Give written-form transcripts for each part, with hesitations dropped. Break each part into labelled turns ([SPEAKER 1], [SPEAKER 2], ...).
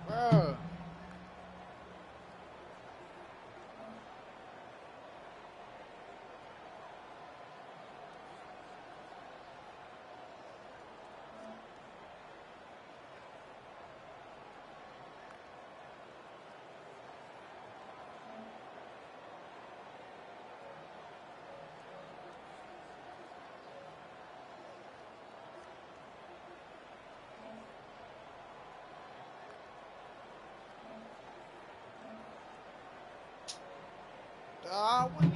[SPEAKER 1] Bro. What are you?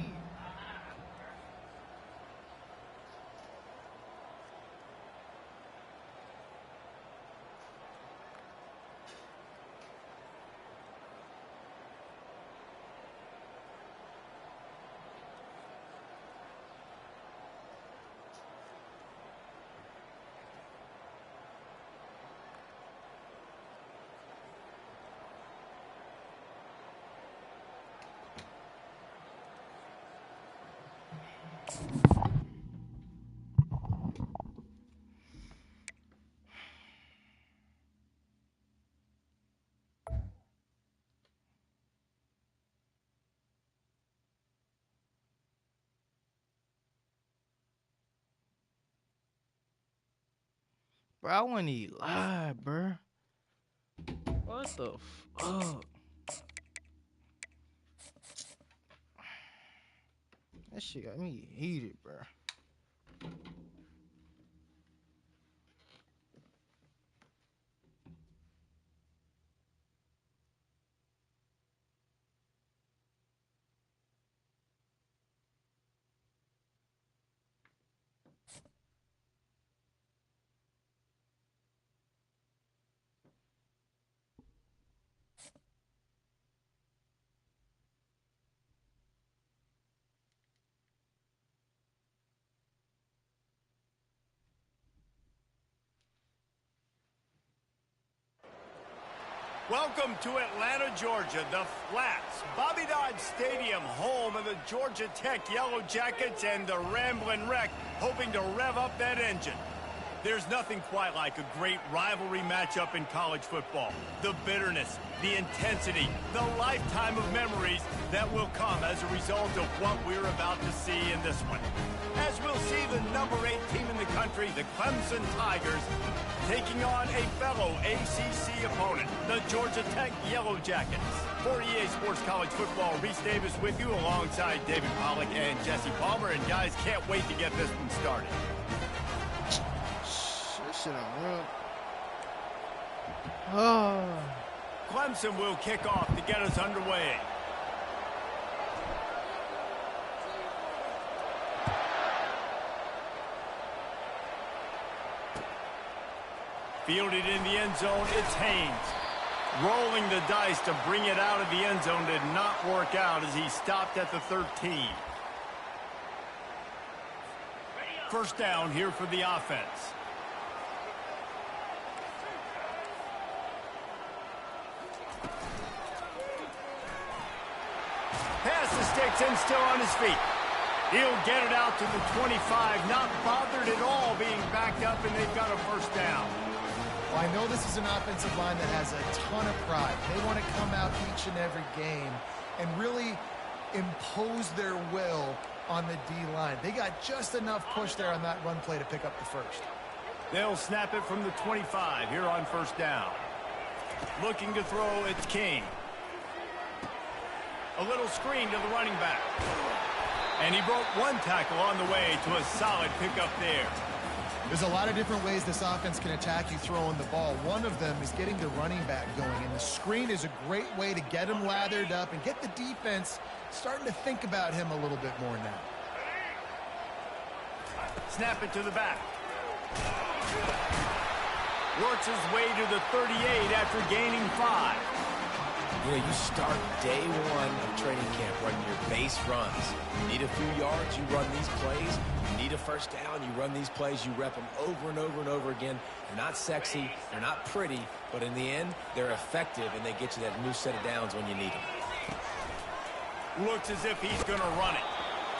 [SPEAKER 1] Bro, I wouldn't even lie, bro. What the fuck? That shit got me heated, bro.
[SPEAKER 2] Welcome to Atlanta, Georgia, the Flats, Bobby Dodd Stadium, home of the Georgia Tech Yellow Jackets and the Ramblin' Wreck, hoping to rev up that engine. There's nothing quite like a great rivalry matchup in college football. The bitterness, the intensity, the lifetime of memories that will come as a result of what we're about to see in this one. As we'll see the number 8 team in the country, the Clemson Tigers, taking on a fellow ACC opponent, the Georgia Tech Yellow Jackets. For EA Sports College Football, Reese Davis with you alongside David Pollack and Jesse Palmer. And guys, can't wait to get this one started.
[SPEAKER 1] Shit on real. Oh.
[SPEAKER 2] Clemson will kick off to get us underway. Fielded in the end zone, it's Haynes. Rolling the dice to bring it out of the end zone did not work out as he stopped at the 13. First down here for the offense. Pass the sticks and still on his feet. He'll get it out to the 25, not bothered at all being backed up, and they've got a first down.
[SPEAKER 3] Well, I know this is an offensive line that has a ton of pride. They want to come out each and every game and really impose their will on the D-line. They got just enough push there on that run play to pick up the first.
[SPEAKER 2] They'll snap it from the 25 here on first down. Looking to throw, it's King. A little screen to the running back. And he broke one tackle on the way to a solid pickup there.
[SPEAKER 3] There's a lot of different ways this offense can attack you throwing the ball. One of them is getting the running back going, and the screen is a great way to get him lathered up and get the defense starting to think about him a little bit more now.
[SPEAKER 2] Snap it to the back. Works his way to the 38 after gaining 5.
[SPEAKER 4] You know, you start day one of training camp running your base runs. You need a few yards, you run these plays. You need a first down, you run these plays. You rep them over and over and over again. They're not sexy, they're not pretty, but in the end, they're effective, and they get you that new set of downs when you need them.
[SPEAKER 2] Looks as if he's going to run it.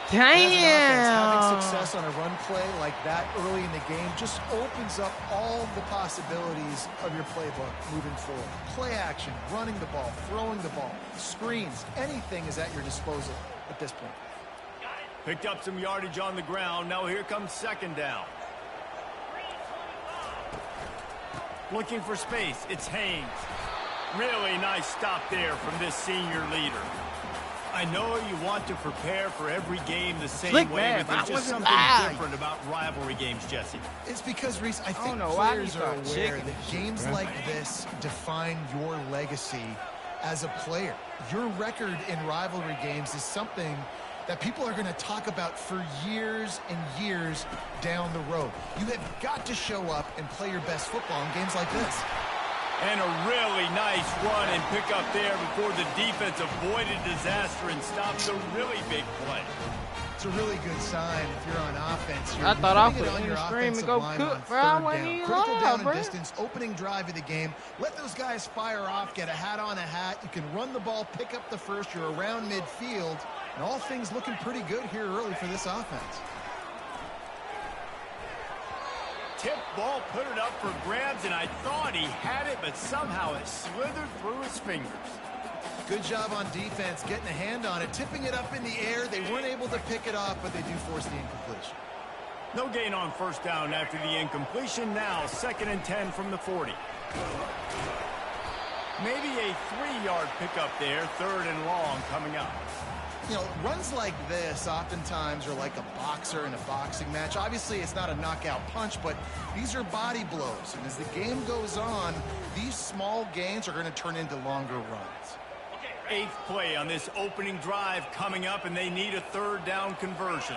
[SPEAKER 3] Having
[SPEAKER 1] Damn.
[SPEAKER 3] success on a run play like that early in the game just opens up all the possibilities of your playbook moving forward. Play action, running the ball, throwing the ball, screens, anything is at your disposal at this point.
[SPEAKER 2] Picked up some yardage on the ground. Now here comes second down. Looking for space. It's Haynes. Really nice stop there from this senior leader. I know you want to prepare for every game the same
[SPEAKER 1] Slick,
[SPEAKER 2] way,
[SPEAKER 1] man,
[SPEAKER 2] but there's
[SPEAKER 1] I
[SPEAKER 2] just
[SPEAKER 1] wasn't
[SPEAKER 2] something
[SPEAKER 1] live.
[SPEAKER 2] different about rivalry games, Jesse.
[SPEAKER 3] It's because, Reese, I think
[SPEAKER 1] know why
[SPEAKER 3] players
[SPEAKER 1] you
[SPEAKER 3] are
[SPEAKER 1] thought
[SPEAKER 3] aware
[SPEAKER 1] chicken
[SPEAKER 3] that
[SPEAKER 1] and shit,
[SPEAKER 3] games
[SPEAKER 1] bro.
[SPEAKER 3] like this define your legacy as a player. Your record in rivalry games is something that people are going to talk about for years and years down the road. You have got to show up and play your best football in games like this.
[SPEAKER 2] And a really nice run and pick up there before the defense avoided disaster and stopped a really big play.
[SPEAKER 3] It's a really good sign if you're on offense. You're
[SPEAKER 1] I thought I
[SPEAKER 3] putting it
[SPEAKER 1] put
[SPEAKER 3] on
[SPEAKER 1] in
[SPEAKER 3] your
[SPEAKER 1] the stream and
[SPEAKER 3] offensive
[SPEAKER 1] go
[SPEAKER 3] line
[SPEAKER 1] cook,
[SPEAKER 3] on
[SPEAKER 1] bro. I
[SPEAKER 3] third
[SPEAKER 1] wasn't
[SPEAKER 3] down.
[SPEAKER 1] even
[SPEAKER 3] Critical
[SPEAKER 1] live,
[SPEAKER 3] down and
[SPEAKER 1] bro.
[SPEAKER 3] distance, opening drive of the game. Let those guys fire off, get a hat on a hat. You can run the ball, pick up the first. You're around midfield. And all things looking pretty good here early for this offense.
[SPEAKER 2] Tip ball, put it up for grabs, and I thought he had it, but somehow it slithered through his fingers.
[SPEAKER 3] Good job on defense, getting a hand on it, tipping it up in the air. They weren't able to pick it off, but they do force the incompletion.
[SPEAKER 2] No gain on first down after the incompletion. Now 2nd and 10 from the 40. Maybe a 3-yard pickup there, 3rd and long coming up.
[SPEAKER 3] You know, runs like this oftentimes are like a boxer in a boxing match. Obviously, it's not a knockout punch, but these are body blows. And as the game goes on, these small gains are going to turn into longer runs.
[SPEAKER 2] 8th play on this opening drive coming up, and they need a 3rd down conversion.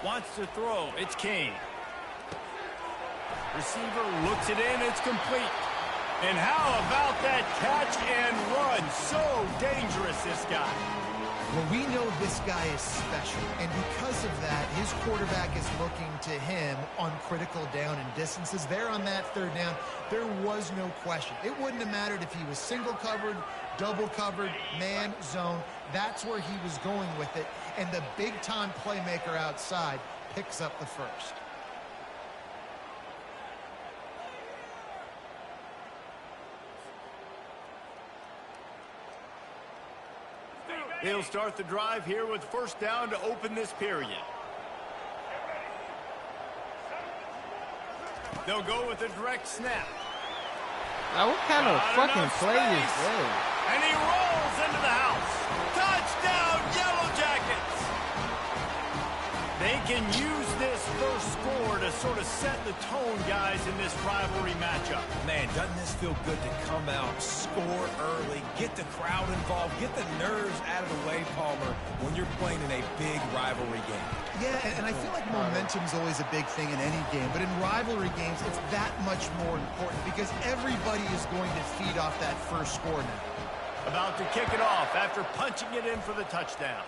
[SPEAKER 2] Wants to throw. It's Kane. Receiver looks it in. It's complete. And how about that catch and run? So dangerous, this guy.
[SPEAKER 3] Well, we know this guy is special, and because of that, his quarterback is looking to him on critical down and distances. There on that 3rd down, there was no question. It wouldn't have mattered if he was single covered, double covered, man, zone. That's where he was going with it, and the big-time playmaker outside picks up the first.
[SPEAKER 2] They'll start the drive here with first down to open this period. They'll go with a direct snap.
[SPEAKER 1] Now, what kind of
[SPEAKER 2] Not
[SPEAKER 1] fucking
[SPEAKER 2] enough
[SPEAKER 1] play is
[SPEAKER 2] space.
[SPEAKER 1] that?
[SPEAKER 2] And he rolls into the house. Touchdown, Yellow Jackets! They can use this first score to sort of set the tone, guys, in this rivalry matchup.
[SPEAKER 4] Man, doesn't this feel good to come out, score early, get the crowd involved, get the nerves out of the way, Palmer, when you're playing in a big rivalry game?
[SPEAKER 3] Yeah, and I feel like momentum's always a big thing in any game, but in rivalry games, it's that much more important because everybody is going to feed off that first score now.
[SPEAKER 2] About to kick it off after punching it in for the touchdown.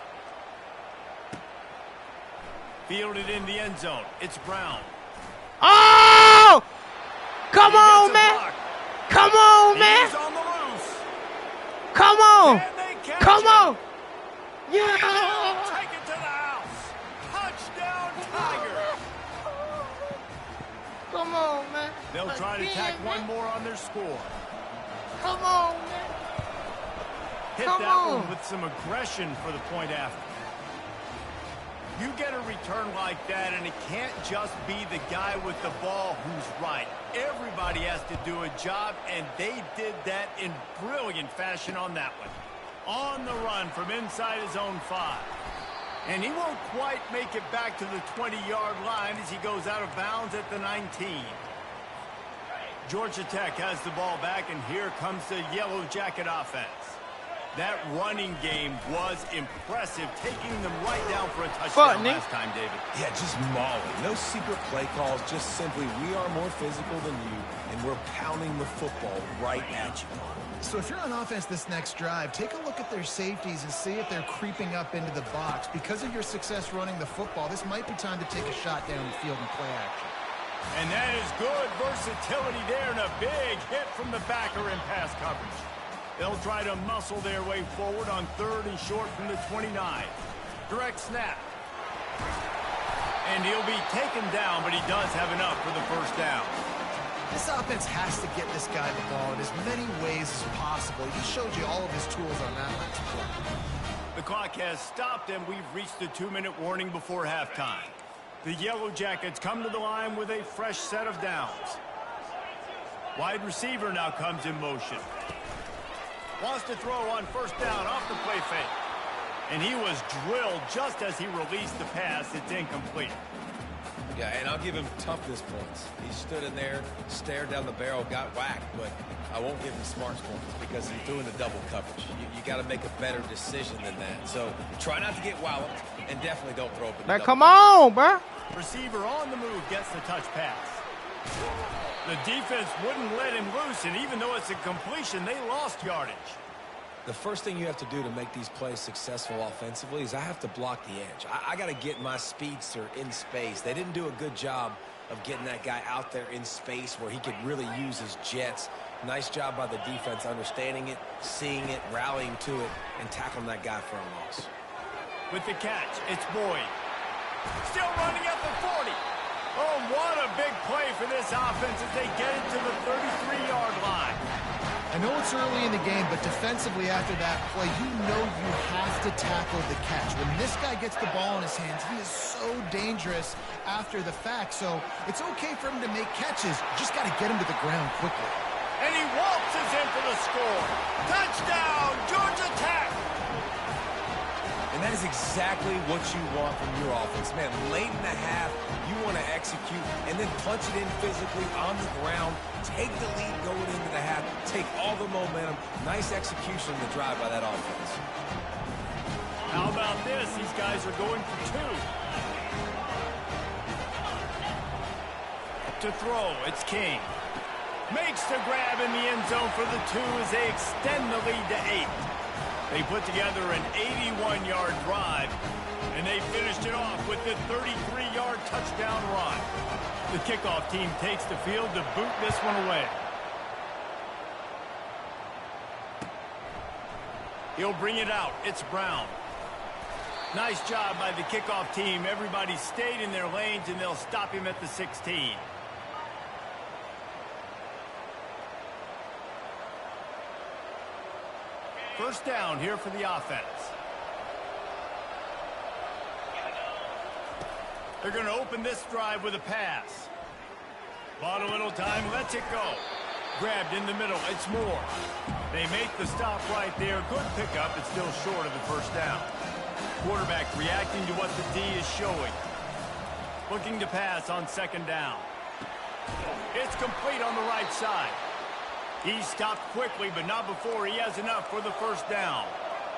[SPEAKER 2] Fielded in the end zone. It's Brown.
[SPEAKER 1] Oh! Come
[SPEAKER 2] He
[SPEAKER 1] on,
[SPEAKER 2] gets a
[SPEAKER 1] man!
[SPEAKER 2] block.
[SPEAKER 1] Come on, man!
[SPEAKER 2] He's on the loose.
[SPEAKER 1] Come on!
[SPEAKER 2] And they catch
[SPEAKER 1] Come
[SPEAKER 2] him.
[SPEAKER 1] on! Yeah!
[SPEAKER 2] Take it to the house. Touchdown, Tiger.
[SPEAKER 1] Come on, man!
[SPEAKER 2] They'll try to
[SPEAKER 1] Again,
[SPEAKER 2] tack
[SPEAKER 1] man.
[SPEAKER 2] one more on their score.
[SPEAKER 1] Come on, man!
[SPEAKER 2] Hit
[SPEAKER 1] Come
[SPEAKER 2] that
[SPEAKER 1] on.
[SPEAKER 2] one with some aggression for the point after. You get a return like that, and it can't just be the guy with the ball who's right. Everybody has to do a job, and they did that in brilliant fashion on that one. On the run from inside his own 5. And he won't quite make it back to the 20-yard line as he goes out of bounds at the 19. Georgia Tech has the ball back, and here comes the Yellow Jacket offense. That running game was impressive, taking them right down for a touchdown last time, David.
[SPEAKER 4] Yeah, just mauling. No secret play calls, just simply we are more physical than you, and we're pounding the football right at you.
[SPEAKER 3] So if you're on offense this next drive, take a look at their safeties and see if they're creeping up into the box. Because of your success running the football, this might be time to take a shot down the field and play action.
[SPEAKER 2] And that is good versatility there, and a big hit from the backer in pass coverage. They'll try to muscle their way forward on 3rd and short from the 29. Direct snap. And he'll be taken down, but he does have enough for the first down.
[SPEAKER 3] This offense has to get this guy the ball in as many ways as possible. He showed you all of his tools on that last play.
[SPEAKER 2] The clock has stopped, and we've reached the 2-minute warning before halftime. The Yellow Jackets come to the line with a fresh set of downs. Wide receiver now comes in motion. Wants to throw on 1st down off the play fake. And he was drilled just as he released the pass. It's incomplete.
[SPEAKER 4] Yeah, and I'll give him toughness points. He stood in there, stared down the barrel, got whacked, but I won't give him smarts points because he's doing the double coverage. You got to make a better decision than that. So try not to get walloped, and definitely don't throw up in the
[SPEAKER 1] Come on, bro.
[SPEAKER 2] Receiver on the move gets the touch pass. The defense wouldn't let him loose, and even though it's a completion, they lost yardage.
[SPEAKER 4] The first thing you have to do to make these plays successful offensively is I have to block the edge. I got to get my speedster in space. They didn't do a good job of getting that guy out there in space where he could really use his jets. Nice job by the defense understanding it, seeing it, rallying to it, and tackling that guy for a loss.
[SPEAKER 2] With the catch, it's Boyd. Still running at the 40. Oh, what a big play for this offense as they get it to the 33-yard line.
[SPEAKER 3] I know it's early in the game, but defensively after that play, you know you have to tackle the catch. When this guy gets the ball in his hands, he is so dangerous after the fact. So it's okay for him to make catches. You just got to get him to the ground quickly.
[SPEAKER 2] And he waltzes in for the score. Touchdown, Georgia Tech.
[SPEAKER 4] And that is exactly what you want from your offense. Man, late in the half, you want to execute and then punch it in physically on the ground. Take the lead going into the half. Take all the momentum. Nice execution of the drive by that offense.
[SPEAKER 2] How about this? These guys are going for 2. To throw, it's King. Makes the grab in the end zone for the 2 as they extend the lead to 8. They put together an 81-yard drive, and they finished it off with the 33-yard touchdown run. The kickoff team takes the field to boot this one away. He'll bring it out. It's Brown. Nice job by the kickoff team. Everybody stayed in their lanes, and they'll stop him at the 16. First down here for the offense. They're going to open this drive with a pass. Bought a little time, lets it go. Grabbed in the middle, it's Moore. They make the stop right there. Good pickup, but still short of the first down. Quarterback reacting to what the D is showing. Looking to pass on 2nd down. It's complete on the right side. He stopped quickly, but not before he has enough for the first down.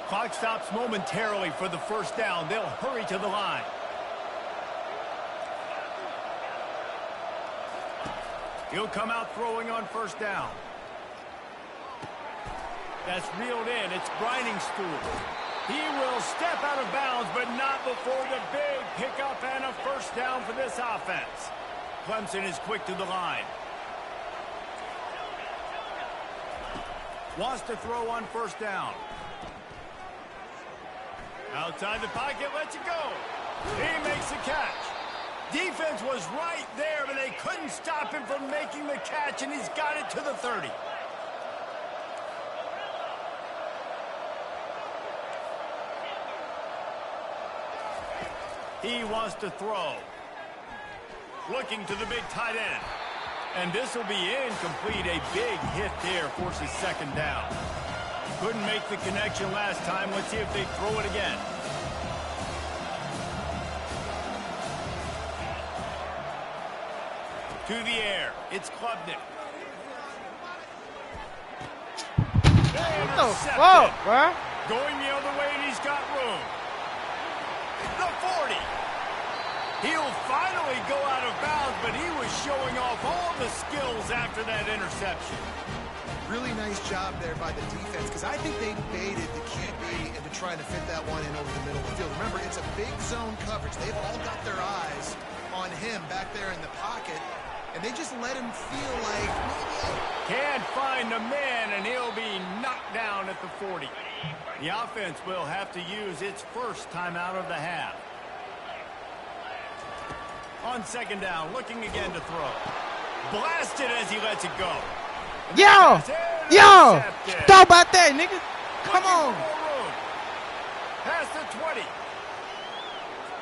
[SPEAKER 2] Clock stops momentarily for the first down. They'll hurry to the line. He'll come out throwing on 1st down. That's reeled in. It's Briningstool. He will step out of bounds, but not before the big pickup and a first down for this offense. Clemson is quick to the line. Wants to throw on 1st down. Outside the pocket, lets it go. He makes the catch. Defense was right there, but they couldn't stop him from making the catch, and he's got it to the 30. He wants to throw. Looking to the big tight end. And this will be incomplete. A big hit there forces 2nd down. Couldn't make the connection last time. Let's see if they throw it again. To the air. It's Klubnik.
[SPEAKER 1] What the fuck, bro?
[SPEAKER 2] Going the other way, and he's got room. The 40. He'll finally go out of bounds, but he was showing off all the skills after that interception.
[SPEAKER 3] Really nice job there by the defense, because I think they baited the QB into trying to fit that one in over the middle of the field. Remember, it's a big zone coverage. They've all got their eyes on him back there in the pocket, and they just let him feel like maybe
[SPEAKER 2] can't find the man, and he'll be knocked down at the 40. The offense will have to use its first timeout of the half. On second down, looking again to throw. Blasted as he lets it go.
[SPEAKER 1] Yo! Yo! Thought about that, nigga. Come on.
[SPEAKER 2] Past the 20.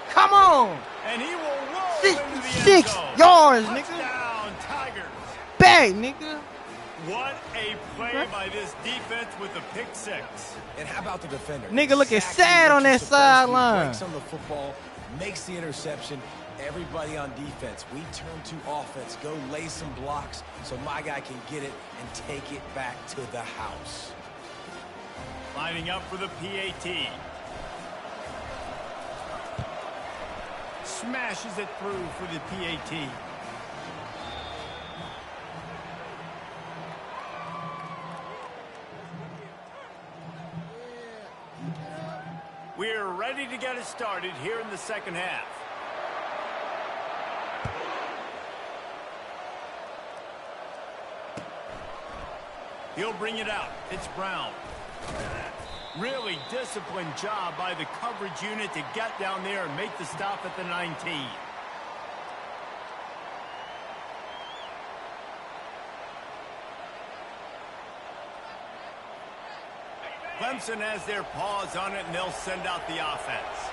[SPEAKER 1] Come on.
[SPEAKER 2] And he will roll into the end
[SPEAKER 1] 66
[SPEAKER 2] zone.
[SPEAKER 1] yards, nigga.
[SPEAKER 2] Touchdown, Tigers.
[SPEAKER 1] Back, nigga.
[SPEAKER 2] What a play by this defense with the pick six.
[SPEAKER 4] And how about the defender?
[SPEAKER 1] Nigga looking sad on that sideline.
[SPEAKER 4] Breaks on the football, makes the interception. Everybody on defense, we turn to offense. Go lay some blocks so my guy can get it and take it back to the house.
[SPEAKER 2] Lining up for the PAT. Smashes it through for the PAT. We're ready to get it started here in the second half. He'll bring it out. It's Brown. Really disciplined job by the coverage unit to get down there and make the stop at the 19. Clemson has their paws on it, and they'll send out the offense.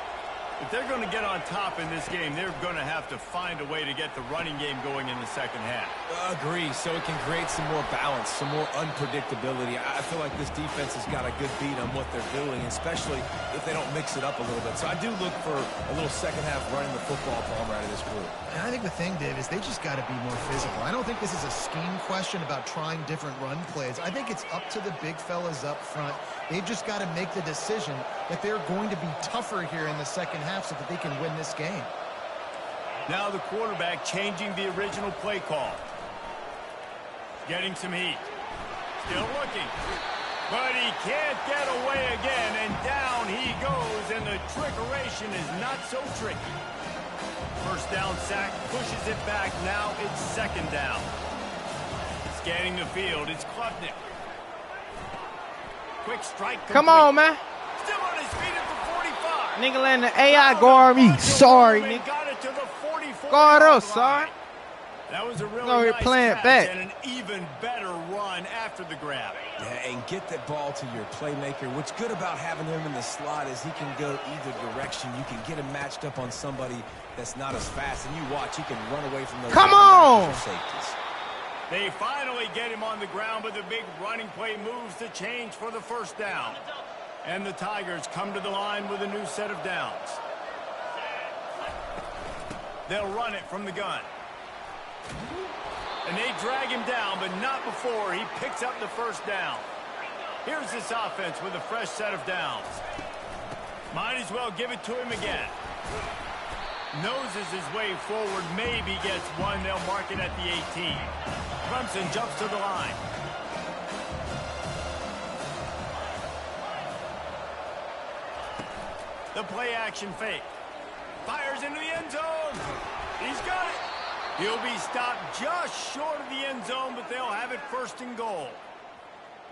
[SPEAKER 2] If they're going to get on top in this game, they're going to have to find a way to get the running game going in the second half.
[SPEAKER 4] Agree, so it can create some more balance, some more unpredictability. I feel like this defense has got a good beat on what they're doing, especially if they don't mix it up a little bit. So I do look for a little second half running the football Palmer out of this group.
[SPEAKER 3] And I think the thing, Dave, is they just got to be more physical. I don't think this is a scheme question about trying different run plays. I think it's up to the big fellas up front. They've just got to make the decision that they're going to be tougher here in the second half so that they can win this game.
[SPEAKER 2] Now the quarterback changing the original play call. Getting some heat. Still looking. But he can't get away again, and down he goes, and the trickeration is not so tricky. First down sack, pushes it back. Now it's second down. Scanning the field, it's Klubnik. Quick strike complete.
[SPEAKER 1] Come on, man.
[SPEAKER 2] Still on his feet at the 45.
[SPEAKER 1] Nigga letting the AI guard me. Sorry, nigga.
[SPEAKER 2] Got it to the 44.
[SPEAKER 1] Guard us, sorry.
[SPEAKER 2] That was a really
[SPEAKER 1] No, you're
[SPEAKER 2] nice
[SPEAKER 1] playing
[SPEAKER 2] catch
[SPEAKER 1] back.
[SPEAKER 2] and an even better run after the grab.
[SPEAKER 4] Yeah, and get that ball to your playmaker. What's good about having him in the slot is he can go either direction. You can get him matched up on somebody that's not as fast, and you watch, he can run away from those.
[SPEAKER 1] Come on!
[SPEAKER 4] Safeties.
[SPEAKER 2] They finally get him on the ground, but the big running play moves the change for the first down. And the Tigers come to the line with a new set of downs. They'll run it from the gun. And they drag him down, but not before he picks up the first down. Here's this offense with a fresh set of downs. Might as well give it to him again. Noses his way forward, maybe gets one. They'll mark it at the 18. Clemson jumps to the line. The play action fake. Fires into the end zone. He's got it. He'll be stopped just short of the end zone, but they'll have it first and goal.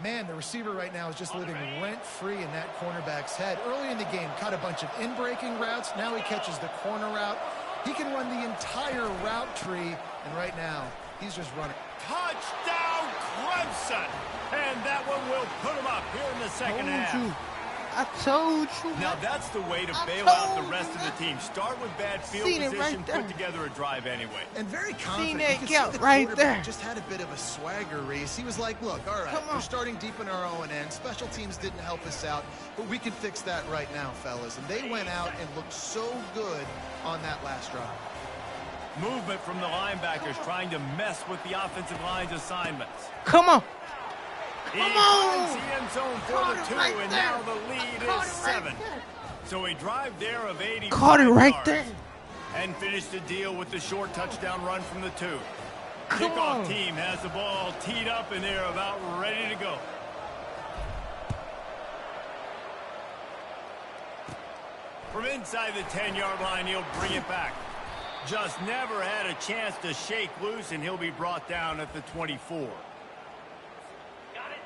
[SPEAKER 3] Man, the receiver right now is just living rent-free in that cornerback's head. Early in the game, caught a bunch of in-breaking routes. Now he catches the corner route. He can run the entire route tree, and right now, he's just running.
[SPEAKER 2] Touchdown, Clemson! And that one will put him up here in the second half.
[SPEAKER 1] I told you.
[SPEAKER 2] Now that's the way to bail out the rest of the team. Start with bad field position, put together a drive anyway.
[SPEAKER 3] And very confident.
[SPEAKER 1] That
[SPEAKER 3] you can see
[SPEAKER 1] gap
[SPEAKER 3] the
[SPEAKER 1] right
[SPEAKER 3] quarterback
[SPEAKER 1] there.
[SPEAKER 3] just had a bit of a swagger, Reese. He was like, look, all right, we're starting deep in our own end. Special teams didn't help us out, but we can fix that right now, fellas. And they went out and looked so good on that last drive.
[SPEAKER 2] Movement from the linebackers trying to mess with the offensive line's assignments.
[SPEAKER 1] Come on.
[SPEAKER 2] He finds the end zone for the 2, and now the lead is 7. So a drive there of 80.
[SPEAKER 1] Caught it right
[SPEAKER 2] yards.
[SPEAKER 1] there.
[SPEAKER 2] And finished the deal with the short touchdown run from the 2.
[SPEAKER 1] Come
[SPEAKER 2] Kickoff
[SPEAKER 1] on.
[SPEAKER 2] team has the ball teed up, and they're about ready to go. From inside the 10-yard line, he'll bring it back. Just never had a chance to shake loose, and he'll be brought down at the 24.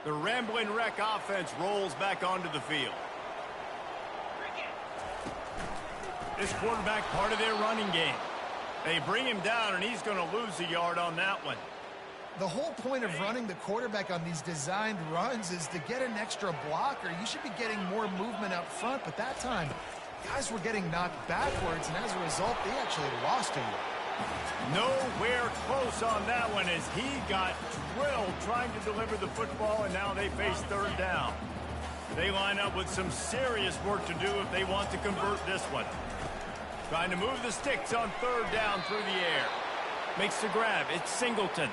[SPEAKER 2] The Rambling Wreck offense rolls back onto the field. This quarterback part of their running game. They bring him down, and he's going to lose a yard on that one.
[SPEAKER 3] The whole point of running the quarterback on these designed runs is to get an extra blocker. You should be getting more movement up front, but that time, guys were getting knocked backwards, and as a result, they actually lost a yard.
[SPEAKER 2] Nowhere close on that one as he got drilled trying to deliver the football, and now they face third down. They line up with some serious work to do if they want to convert this one. Trying to move the sticks on third down through the air. Makes the grab. It's Singleton.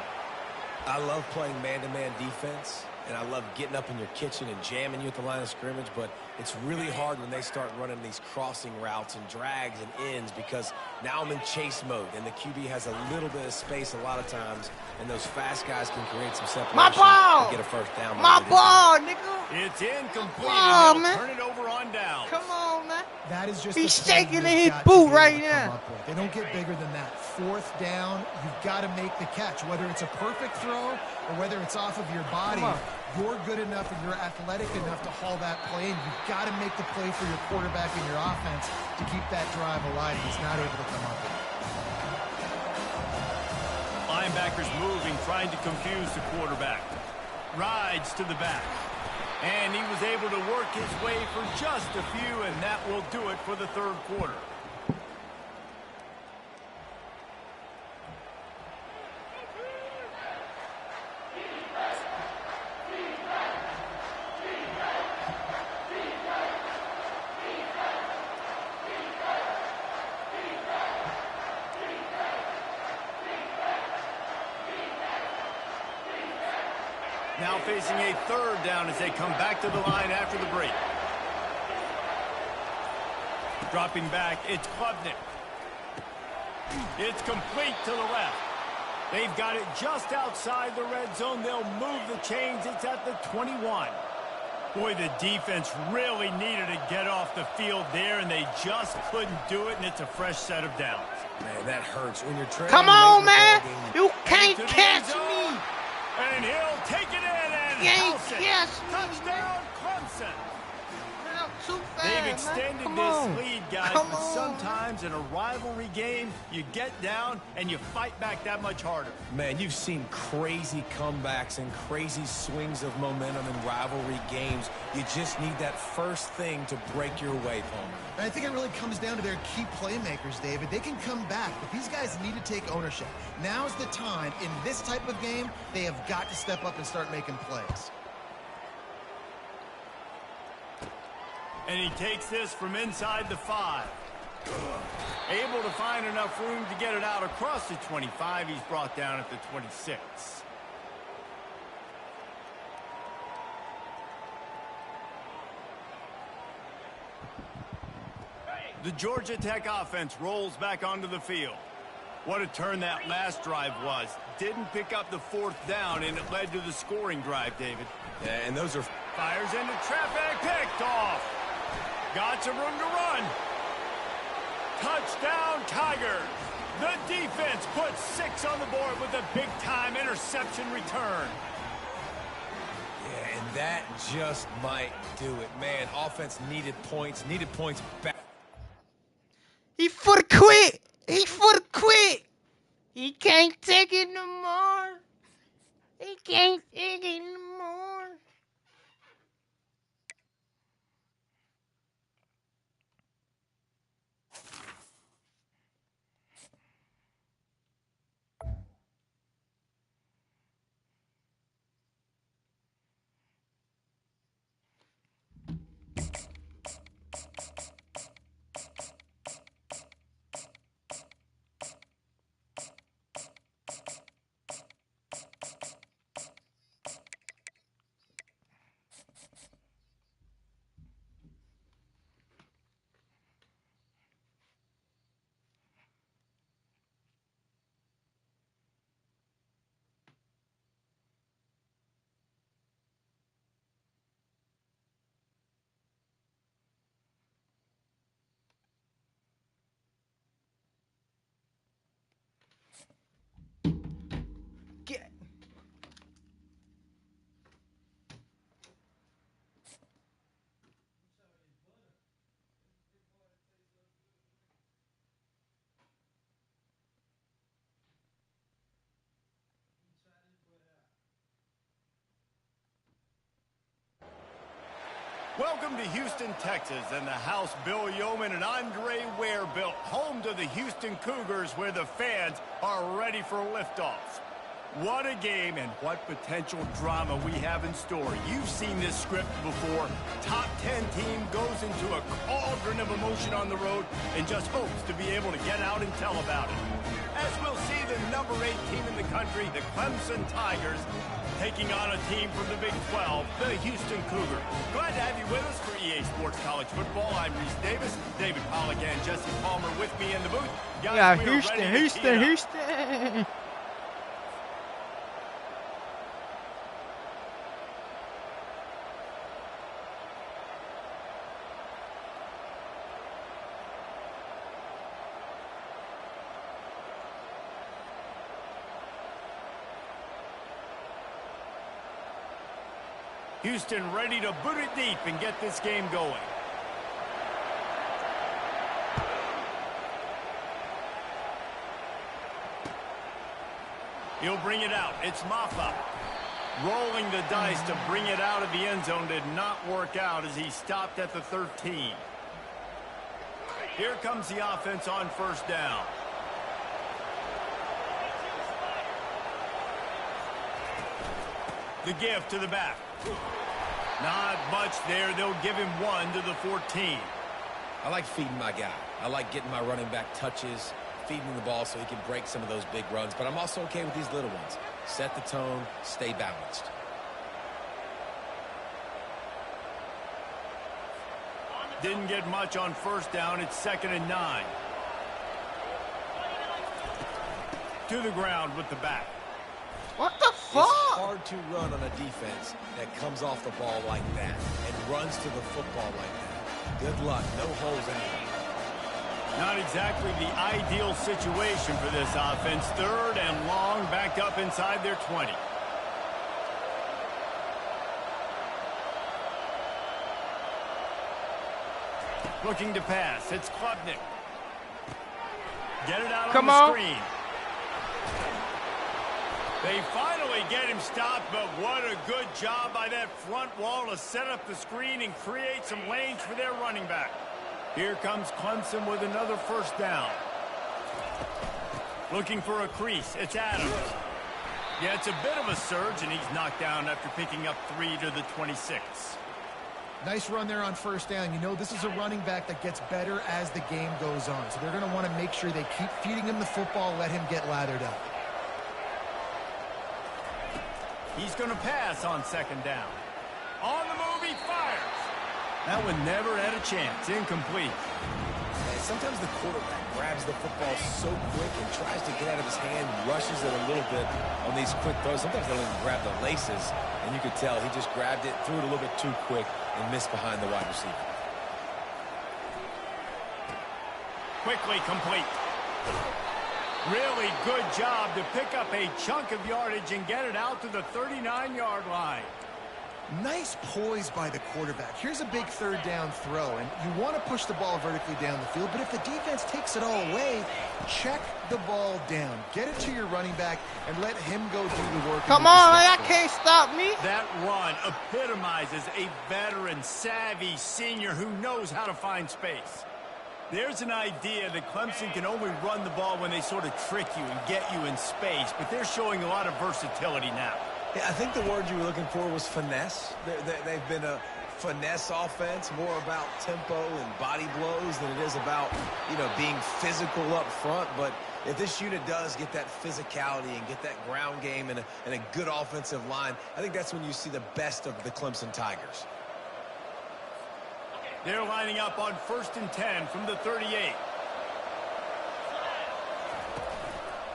[SPEAKER 4] I love playing man-to-man defense, and I love getting up in your kitchen and jamming you at the line of scrimmage, but it's really hard when they start running these crossing routes and drags and ends because now I'm in chase mode, and the QB has a little bit of space a lot of times, and those fast guys can create some separation.
[SPEAKER 1] My ball!
[SPEAKER 4] And get a first down.
[SPEAKER 1] My ball, nigga!
[SPEAKER 2] It's incomplete,
[SPEAKER 1] Oh,
[SPEAKER 2] and
[SPEAKER 1] man.
[SPEAKER 2] they'll turn it over on down.
[SPEAKER 1] Come on, man.
[SPEAKER 3] That is just
[SPEAKER 1] He's
[SPEAKER 3] the play
[SPEAKER 1] shaking
[SPEAKER 3] you've
[SPEAKER 1] in his
[SPEAKER 3] got to
[SPEAKER 1] boot
[SPEAKER 3] be able
[SPEAKER 1] right
[SPEAKER 3] to
[SPEAKER 1] now.
[SPEAKER 3] come up with. They don't get bigger than that. Fourth down, you've got to make the catch. Whether it's a perfect throw or whether it's off of your body, you're good enough and you're athletic enough to haul that play, and you've got to make the play for your quarterback and your offense to keep that drive alive. He's not able to come up with it.
[SPEAKER 2] Linebackers moving, trying to confuse the quarterback. Rides to the back. And he was able to work his way for just a few, and that will do it for the third quarter. Now facing a third down as they come back to the line after the break. Dropping back, it's Klubnik. It's complete to the left. They've got it just outside the red zone. They'll move the chains. It's at the 21. Boy, the defense really needed to get off the field there, and they just couldn't do it, and it's a fresh set of downs.
[SPEAKER 4] Man, that hurts when you're trailing.
[SPEAKER 1] Come on,
[SPEAKER 4] late in the
[SPEAKER 1] man.
[SPEAKER 4] ball game.
[SPEAKER 1] You can't
[SPEAKER 2] Into the
[SPEAKER 1] catch
[SPEAKER 2] end zone.
[SPEAKER 1] me.
[SPEAKER 2] And he'll take it in and
[SPEAKER 1] You ain't
[SPEAKER 2] house it.
[SPEAKER 1] catch me.
[SPEAKER 2] Touchdown, Clemson.
[SPEAKER 1] Man, I'm too fast,
[SPEAKER 2] They've
[SPEAKER 1] man.
[SPEAKER 2] extended
[SPEAKER 1] Come
[SPEAKER 2] this
[SPEAKER 1] on.
[SPEAKER 2] lead, guys,
[SPEAKER 1] Come
[SPEAKER 2] but
[SPEAKER 1] on.
[SPEAKER 2] sometimes in a rivalry game, you get down and you fight back that much harder.
[SPEAKER 4] Man, you've seen crazy comebacks and crazy swings of momentum in rivalry games. You just need that first thing to break your way, Palmer.
[SPEAKER 3] And I think it really comes down to their key playmakers, David. They can come back, but these guys need to take ownership. Now's the time. In this type of game, they have got to step up and start making plays.
[SPEAKER 2] And he takes this from inside the 5. Able to find enough room to get it out across the 25. He's brought down at the 26. The Georgia Tech offense rolls back onto the field. What a turn that last drive was. Didn't pick up the fourth down, and it led to the scoring drive, David.
[SPEAKER 4] Yeah, and those are...
[SPEAKER 2] Fires into traffic, picked off. Got some room to run. Touchdown, Tigers. The defense puts 6 on the board with a big-time interception return.
[SPEAKER 4] Yeah, and that just might do it. Man, offense needed points back.
[SPEAKER 1] He for the quit. He for the quit. He can't take it no more. He can't take it no more.
[SPEAKER 2] Welcome to Houston, Texas, and the house Bill Yeoman and Andre Ware built, home to the Houston Cougars, where the fans are ready for liftoff. What a game and what potential drama we have in store. You've seen this script before. Top 10 team goes into a cauldron of emotion on the road and just hopes to be able to get out and tell about it. As we'll see the number 8 team in the country, the Clemson Tigers, taking on a team from the Big 12, the Houston Cougars. Glad to have you with us for EA Sports College Football. I'm Reese Davis, David Pollack, and Jesse Palmer with me in the booth. Guys,
[SPEAKER 1] Yeah,
[SPEAKER 2] we are ready to
[SPEAKER 1] Houston.
[SPEAKER 2] Houston ready to boot it deep and get this game going. He'll bring it out. It's Maffa. Rolling the dice to bring it out of the end zone did not work out as he stopped at the 13. Here comes the offense on first down. The give to the back. Not much there. They'll give him 1 to the 14.
[SPEAKER 4] I like feeding my guy. I like getting my running back touches, feeding the ball so he can break some of those big runs. But I'm also okay with these little ones. Set the tone, stay balanced.
[SPEAKER 2] Didn't get much on first down. It's 2nd and 9. To the ground with the back.
[SPEAKER 1] What the fuck?
[SPEAKER 4] It's hard to run on a defense that comes off the ball like that and runs to the football like that. Good luck. No holes anywhere.
[SPEAKER 2] Not exactly the ideal situation for this offense. 3rd and long, backed up inside their 20. Looking to pass. It's Klubnik. Get it out on the screen. They finally get him stopped, but what a good job by that front wall to set up the screen and create some lanes for their running back. Here comes Clemson with another first down. Looking for a crease. It's Adams. Yeah, it's a bit of a surge, and he's knocked down after picking up 3 to the 26.
[SPEAKER 3] Nice run there on first down. You know, this is a running back that gets better as the game goes on. So they're going to want to make sure they keep feeding him the football, let him get lathered up.
[SPEAKER 2] He's going to pass on 2nd down. On the move, he fires. That one never had a chance. Incomplete.
[SPEAKER 4] And sometimes the quarterback grabs the football so quick and tries to get out of his hand, rushes it a little bit on these quick throws. Sometimes they don't even grab the laces, and you could tell he just grabbed it, threw it a little bit too quick, and missed behind the wide receiver.
[SPEAKER 2] Quickly complete. Really good job to pick up a chunk of yardage and get it out to the 39-yard line.
[SPEAKER 3] Nice poise by the quarterback. Here's a big 3rd down throw, and you want to push the ball vertically down the field, but if the defense takes it all away, check the ball down. Get it to your running back and let him go do the work.
[SPEAKER 1] Come on, man, that can't stop me.
[SPEAKER 2] That run epitomizes a veteran, savvy senior who knows how to find space. There's an idea that Clemson can only run the ball when they sort of trick you and get you in space, but they're showing a lot of versatility now.
[SPEAKER 4] Yeah, I think the word you were looking for was finesse. They've been a finesse offense, more about tempo and body blows than it is about, you know, being physical up front. But if this unit does get that physicality and get that ground game and a good offensive line, I think that's when you see the best of the Clemson Tigers.
[SPEAKER 2] They're lining up on 1st and 10 from the 38.